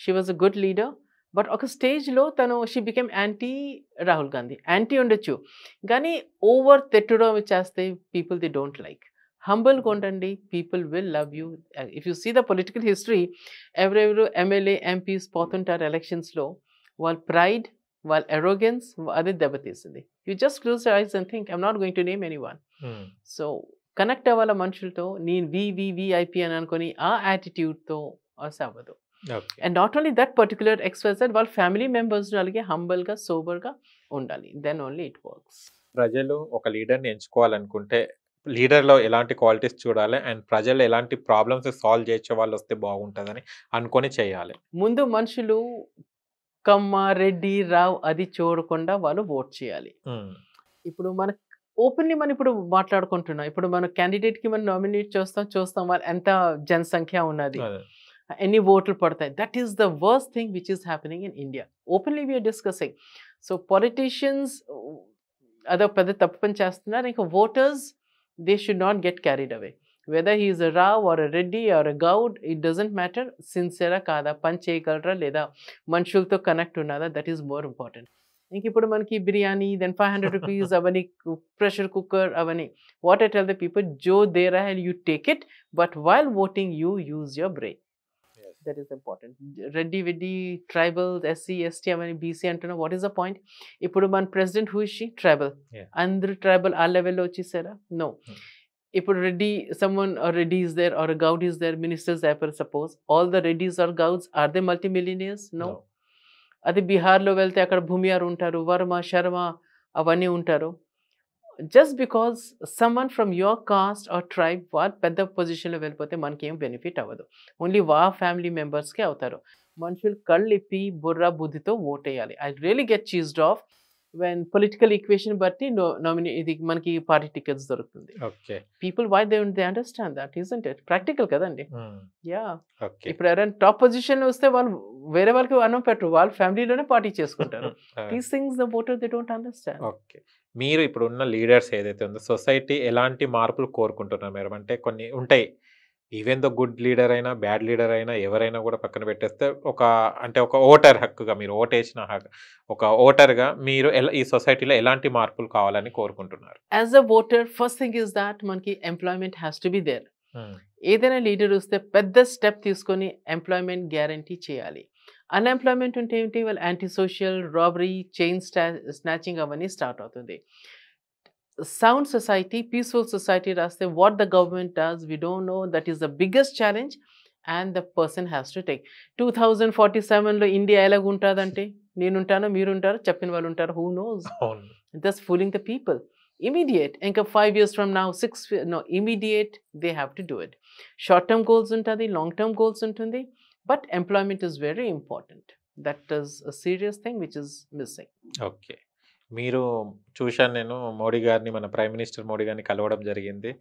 she was a good leader. But ఒక స్టేజ్లో తను she became anti Rahul Gandhi. Anti ఉండొచ్చు, కానీ ఓవర్ తెట్టడం చేస్తే పీపుల్ దే డోంట్ లైక్. హంబల్గా ఉండండి, people will love you. If you see the political history, ఎవరెవరు ఎమ్మెల్యే ఎంపీస్ పోతుంటారు ఎలక్షన్స్లో, వాళ్ళ ప్రైడ్, వాళ్ళ ఎరోగెన్స్ అది దెబ్బతీసింది. You just close your eyes and think, I'm not going to name anyone. So connect అవ్వాల మనుషులతో, నేను విఐపి అని అనుకొని ఆ యాటిట్యూడ్తో అవ్వదు. And not only that particular XYZ, వాళ్ళ ఫ్యామిలీ మెంబర్స్ అలాగే హంబల్గా సోబర్గా ఉండాలి. Then only it works. ప్రజలు ఒక లీడర్ని ఎంచుకోవాలనుకుంటే లీడర్లో ఎలాంటి క్వాలిటీస్ చూడాలి, అండ్ ప్రజలు ఎలాంటి ప్రాబ్లమ్స్ సాల్వ్ చేసే వాళ్ళు వస్తే బాగుంటుందని అనుకొని చేయాలి? ముందు మనుషులు కమ్మ, రెడ్డి, రావ్ అది చూడకుండా వాళ్ళు ఓట్ చేయాలి. ఇప్పుడు మన ఓపెన్లీ మనం ఇప్పుడు మాట్లాడుకుంటున్నాం. ఇప్పుడు మన క్యాండిడేట్కి మనం నామినేట్ చూస్తాం వాళ్ళు ఎంత జనసంఖ్య ఉన్నది, ఎన్ని ఓట్లు పడతాయి. That is the worst thing which is happening in India. Openly we're discussing. So politicians అదొక పెద్ద తప్పు పని చేస్తున్నారు. ఇంకా voters they should not get carried away. Whether he is a Rao or a Reddy or a Goud, it doesn't matter. సిన్సియరా కాదా, పని చేయగలరా లేదా, మనుషులతో కనెక్ట్ ఉన్నదా, దట్ ఈస్ మోర్ ఇంపార్టెంట్. ఇంక ఇప్పుడు మనకి బిర్యానీ, దెన్ 500 రూపీస్ అవన్నీ, ప్రెషర్ కుక్కర్ అవన్నీ. What I tell the people, జో దే రహా and you take it, but while voting you use your brain. That is important. Reddy విడ్డి, ట్రైబల్, ఎస్సీ ఎస్టీ అవన్నీ బీసీ అంటున్నా, వాట్ ఈస్ ద పాయింట్? ఇప్పుడు మన president who is she? Tribal. అందరూ tribal ఆ లెవెల్లో వచ్చేసారా? నో. ఇప్పుడు Reddy, someone or Reddy is there or a Gaud is there, ministers there per suppose, all the Reddys or Gauds, are they multimillionaires? No. అది బీహార్లో వెళ్తే అక్కడ భూమియార్ ఉంటారు, వర్మ, శర్మ అవన్నీ ఉంటారు. Just because someone from your caste or tribe వాళ్ళు పెద్ద పొజిషన్లో వెళ్ళిపోతే మనకేం బెనిఫిట్ అవ్వదు. ఓన్లీ ఫ్యామిలీ మెంబర్స్కే అవుతారు. మనుషులు కళ్ళు ఇప్పి బుర్రా బుద్ధితో ఓటేయాలి. I really get cheesed off when political equation బట్టి ఇది మనకి పార్టీ టికెట్స్ దొరుకుతుంది. People why they understand that, isn't it? Practical కదండి. యా, ఇప్పుడు ఎవరైనా టాప్ పొజిషన్ వస్తే వాళ్ళు వేరే వాళ్ళకి అన్నం పెట్టరు, వాళ్ళ ఫ్యామిలీలోనే పార్టీ చేసుకుంటారు. These things the voter they don't understand. Okay, మీరు ఇప్పుడు ఉన్న లీడర్స్ ఏదైతే ఉందో సొసైటీ ఎలాంటి మార్పులు కోరుకుంటున్నారు మీరు? అంటే కొన్ని ఉంటాయి, ఈవెన్ దో గుడ్ లీడర్ అయినా బ్యాడ్ లీడర్ అయినా ఎవరైనా కూడా పక్కన పెట్టేస్తే ఒక ఓటర్ హక్కుగా, మీరు ఓటేసిన ఒక ఓటర్గా మీరు ఈ సొసైటీలో ఎలాంటి మార్పులు కావాలని కోరుకుంటున్నారు? As a voter, first thing is that మనకి employment has to be there. ఏదైనా లీడర్ వస్తే పెద్ద స్టెప్ తీసుకొని ఎంప్లాయ్మెంట్ గ్యారంటీ చేయాలి. అన్ఎంప్లాయ్మెంట్ ఉంటే ఏంటి, వాళ్ళు anti social, robbery, chain snatching అవన్నీ స్టార్ట్ అవుతుంది. Sound society, peaceful society raste, what the government does we don't know. That is the biggest challenge and the person has to take. 2047 లో India ఎలాగ ఉంటుందంటే, నేనుంటాను, మీరుంటారు, చెప్పిన వాళ్ళు ఉంటారు, who knows? That's fooling the people. Immediate, ఇంకా 5 years from now, 6, no, immediate they have to do it. Short term goals ఉంటుంది, long term goals ఉంటుంది, but employment is very important. That is a serious thing which is missing. Okay. మీరు చూశాను, నేను మోడీ గారిని, మన prime minister Modi గారిని కలవడం జరిగింది.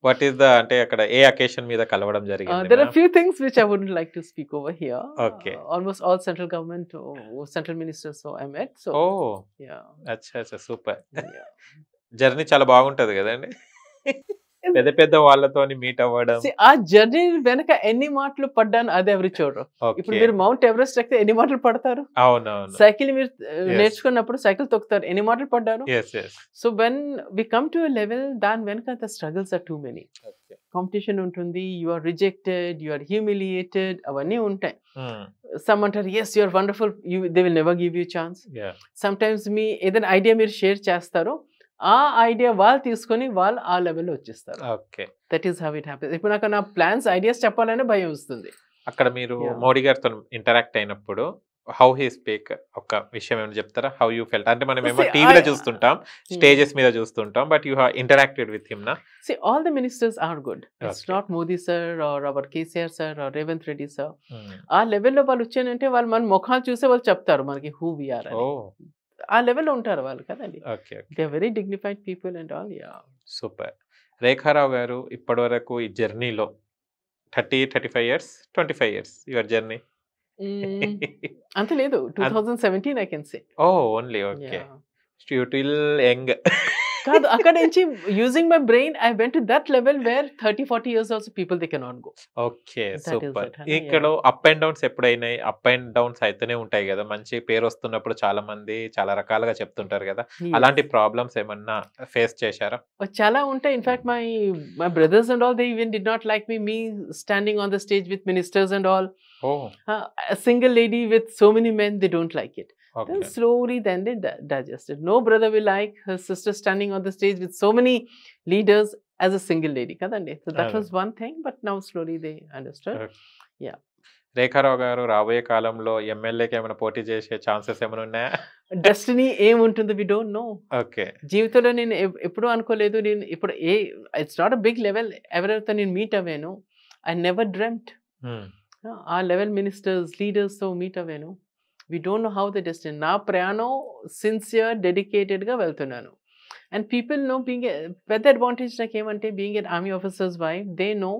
వాట్ ఈస్ ద, అంటే అక్కడ ఏ అకేషన్ మీద కలవడం జరిగింది? There are few things which I wouldn't like to speak over here. Okay. Almost all central government, central ministers so I met. So yeah. అచ్చా, సూపర్. జర్నీ చాలా బాగుంటది కదండి, పెద్ద పెద్ద వాళ్ళతోని మీట్ అవ్వడం. ఆ జర్నీ వెనక ఎన్ని మాటలు పడ్డాను అది ఎవరు చూడరు. ఇప్పుడు మీరు మౌంట్ ఎవరెస్ట్ ఎక్కితే ఎన్ని మాటలు పడతారు? అవునవును. సైకిల్ మీరు నేర్చుకున్నప్పుడు సైకిల్ తొక్కుతారు, ఎన్ని మాటలు పడ్డారు? So when we come to a level, దాని వెనక the struggles are too many. Competition ఉంటుంది, you are rejected, you are humiliated, అవన్నీ ఉంటాయి. సమ్ అంటారు yes you are wonderful, they will never give you chance. Sometimes మీ ఏదైనా idea మీరు share చేస్తారు, ఆ ఐడియా వాళ్ళు తీసుకొని వాళ్ళు ఆ లెవెల్లో వచ్చేస్తారు. Okay, that is how it happens. ఇప్పుడు నాకు నా ప్లాన్స్, ఐడియాస్ చెప్పాలనే భయం వస్తుంది. అక్కడ మీరు మోడీ గారితో ఇంటరాక్ట్ అయినప్పుడు హౌ హీ స్పీక్, ఒక విషయం ఏమైనా చెప్తారా? How you felt? అంటే మనం ఏమో టీవీలో చూస్తుంటాం, స్టేజెస్ మీద చూస్తుంటాం, but you have interacted with him నా? See, all the ministers are good. It's not Modi sir or our KCR sir or Revanth Reddy sir. ఆ లెవెల్లో వాళ్ళు వచ్చానంటే వాళ్ళు మన ముఖాలు చూసే వాళ్ళు చెప్తారు మనకి who we are. ఆ లెవెల్లో ఉంటారు వాళ్ళు కదండి. They are very dignified people and all. Yeah, super. రేఖారావు గారు, ఇప్పటి వరకు ఈ జర్నీలో 35 years, 25 years యువర్ జర్నీ? అంత లేదు, 2017 I can say. Only okay, still young. కాదు, అక్కడ నుంచి using my brain I went to that level where 30-40 years also people they cannot go. Okay, super. ఇక్కడ అప్ అండ్ డౌన్స్ ఎప్పుడైనాయి? Up and downs అయితేనే ఉంటాయి కదా, మంచి పేరు వస్తున్నప్పుడు చాలా మంది చాలా రకాలుగా చెప్తుంటారు కదా, అలాంటి ప్రాబ్లమ్స్ ఏమన్నా ఫేస్ చేశారా? చాలా ఉంటాయి. In fact my brothers and all, they even did not like me standing on the stage with ministers and all. A single lady with so many men, they don't like it. Okay. Then slowly then they digested. No brother will like her sister standing on the stage with so many leaders as a single lady kadandi. So that was one thing, but now slowly they understood. Yeah. రేఖారావు గారు రాబోయే కాలంలో ఎమ్మెల్యేకి ఏమైనా పోటీ చేసే chances ఏమైనా ఉన్నాయా? Destiny ఏముంటుందో వి డోంట్ నో. ఓకే, జీవితంలో నేను ఎప్పుడూ అనుకోలేదు, నేను ఇప్పుడు it's not a big level ఎవరైతే నేను మీట్ అవ్వాను, ఐ నెవర్ డ్రీమ్డ్. ఆ లెవెల్ మినిస్టర్స్ లీడర్స్తో మీట్ అవ్వాను. We don't know how the destiny. నా ప్రయాణం సిన్సియర్ డెడికేటెడ్గా వెళ్తున్నాను. అండ్ పీపుల్ నో బీయింగ్ పెద్ద అడ్వాంటేజ్ నాకు ఏమంటే being an army officer's wife they know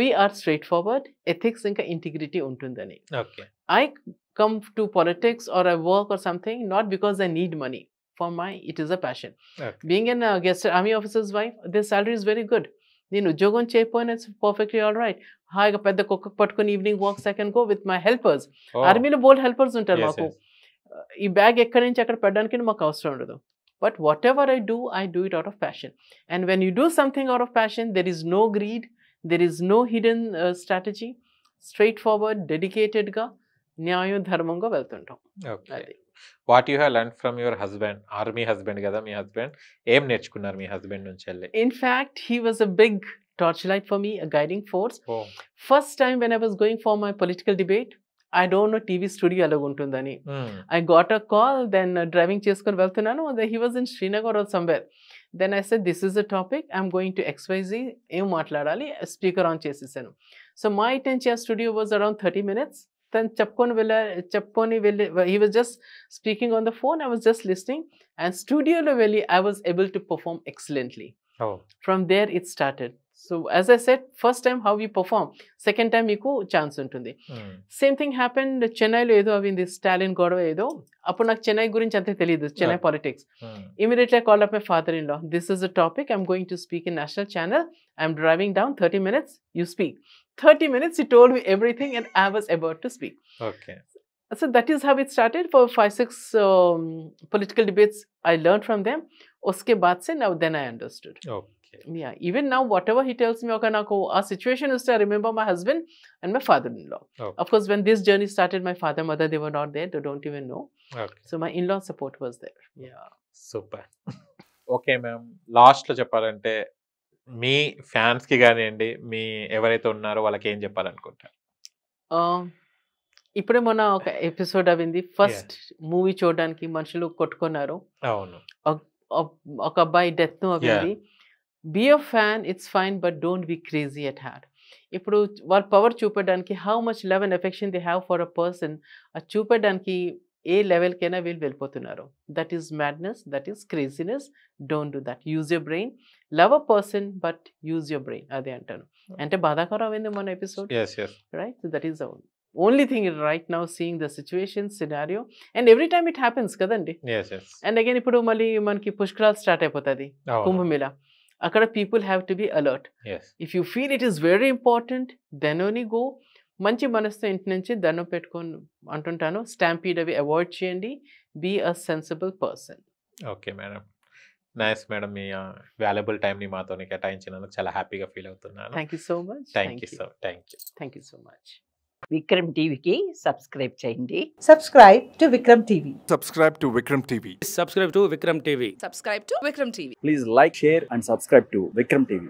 we're straightforward, ethics ఇంకా ఇంటిగ్రిటీ ఉంటుందని. Okay. I come to politics or I work or something not because I need money. For it is a passion. Okay. Being an guest army officer's wife, their salary is very good. నేను ఉద్యోగం చేయకపోయినా it's perfectly all right. హాయిగా పెద్ద కుక్క పట్టుకొని evening walks I can go with my helpers. ఆర్మీలో బోల్డ్ helpers ఉంటారు మాకు. ఈ బ్యాగ్ ఎక్కడి నుంచి అక్కడ పెట్టడానికి మాకు అవసరం ఉండదు. But whatever I do it out of passion. And when you do something out of passion there is no greed, there is no hidden strategy. Straightforward డెడికేటెడ్గా న్యాయం ధర్మంగా వెళ్తుంటాం. Okay. What you have learn from your husband? Army husband కదా మీ husband. ఏం నేర్చుకున్నారు మీ husband నుంచి వెళ్ళి? In fact he was a big torchlight for me, a guiding force. First time when I was going for my political debate, I don't know TV studio అలాగ ఉంటుందని. I got a call, then driving చేసుకొని వెళ్తున్నాను. He was in Srinagar or somewhere. Then I said, this is the topic, I'm going to XYZ, ఏం మాట్లాడాలి, speaker on చేసేసాను. So my 10-chair studio was around 30 minutes. Then చెప్పుకొని వెళ్ళి he was just speaking on the phone, I was just listening, and స్టూడియోలో వెళ్ళి I was able to perform excellently. From there it started. So as I said, first time how you perform, second time మీకు chance ఉంటుంది. Same thing happened చెన్నైలో ఏదో అవింది స్టాలిన్ గొడవ ఏదో. అప్పుడు నాకు చెన్నై గురించి అంతే తెలియదు, Chennai politics. Immediately I called up my father in law, this is a topic, I'm going to speak in national channel, I'm driving down 30 minutes, you speak. 30 minutes he told me everything and I was about to speak. Okay. So that is how it started. For 5-6 political debates I learned from them. Uske baad se now then I understood. Okay. Yeah, even now whatever he tells me, okay, naku a situation is to remember my husband and my father-in-law. Okay. Of course, when this journey started, my father, mother, they were not there. They don't even know. Okay. So my in-law support was there. Yeah. Super. Okay, ma'am. Last లో చెప్పాలంటే మీ fans కి కానివ్వండి, మీ ఎవరైతే ఉన్నారో వాళ్ళకి ఏం చెప్పాలనుకుంటారు? ఇప్పుడే మొన్న ఒక ఎపిసోడ్ అవింది. ఫస్ట్ మూవీ చూడడానికి మనుషులు కొట్టుకున్నారు. అవును. ఒక అబ్బాయి డెత్ అవింది. Be a fan, it's fine, but don't be crazy at heart. ఇప్పుడు వాళ్ళ పవర్ చూపడానికి how much love and affection they have for a person, అది చూపడానికి ఏ లెవెల్కైనా వీళ్ళు వెళ్ళిపోతున్నారు. That is madness, that is craziness. Don't do that. Use your brain. Love a person but use your brain. అదే అంటాను. అంటే బాధాకరం అయింది మన episode, right? So that is the only thing right now, seeing the situation scenario, and every time it happens kadandi. Yes. And again ippudu malli manaki pushkaral start ayipotadi, Kumbh Mela. Akada people have to be alert. Yes. If you feel it is very important, then only go. మంచి మనసుతో ఇంటి నుంచి దండం పెట్టుకొని అంటుంటాను. Stampede అవి avoid చేయండి. Be a sensible person. Okay madam, nice madam. మీ వాల్యుబుల్ టైంని మాతో కేటాయించినందుకు చాలా హ్యాపీగా ఫీల్ అవుతున్నాను. Thank you so much. Thank you so much. Vikram టీవీకి సబ్స్క్రైబ్ చేయండి. Subscribe to Vikram TV. Subscribe to Vikram TV. Subscribe to Vikram TV. Subscribe to Vikram TV. Please like, share and subscribe to Vikram TV.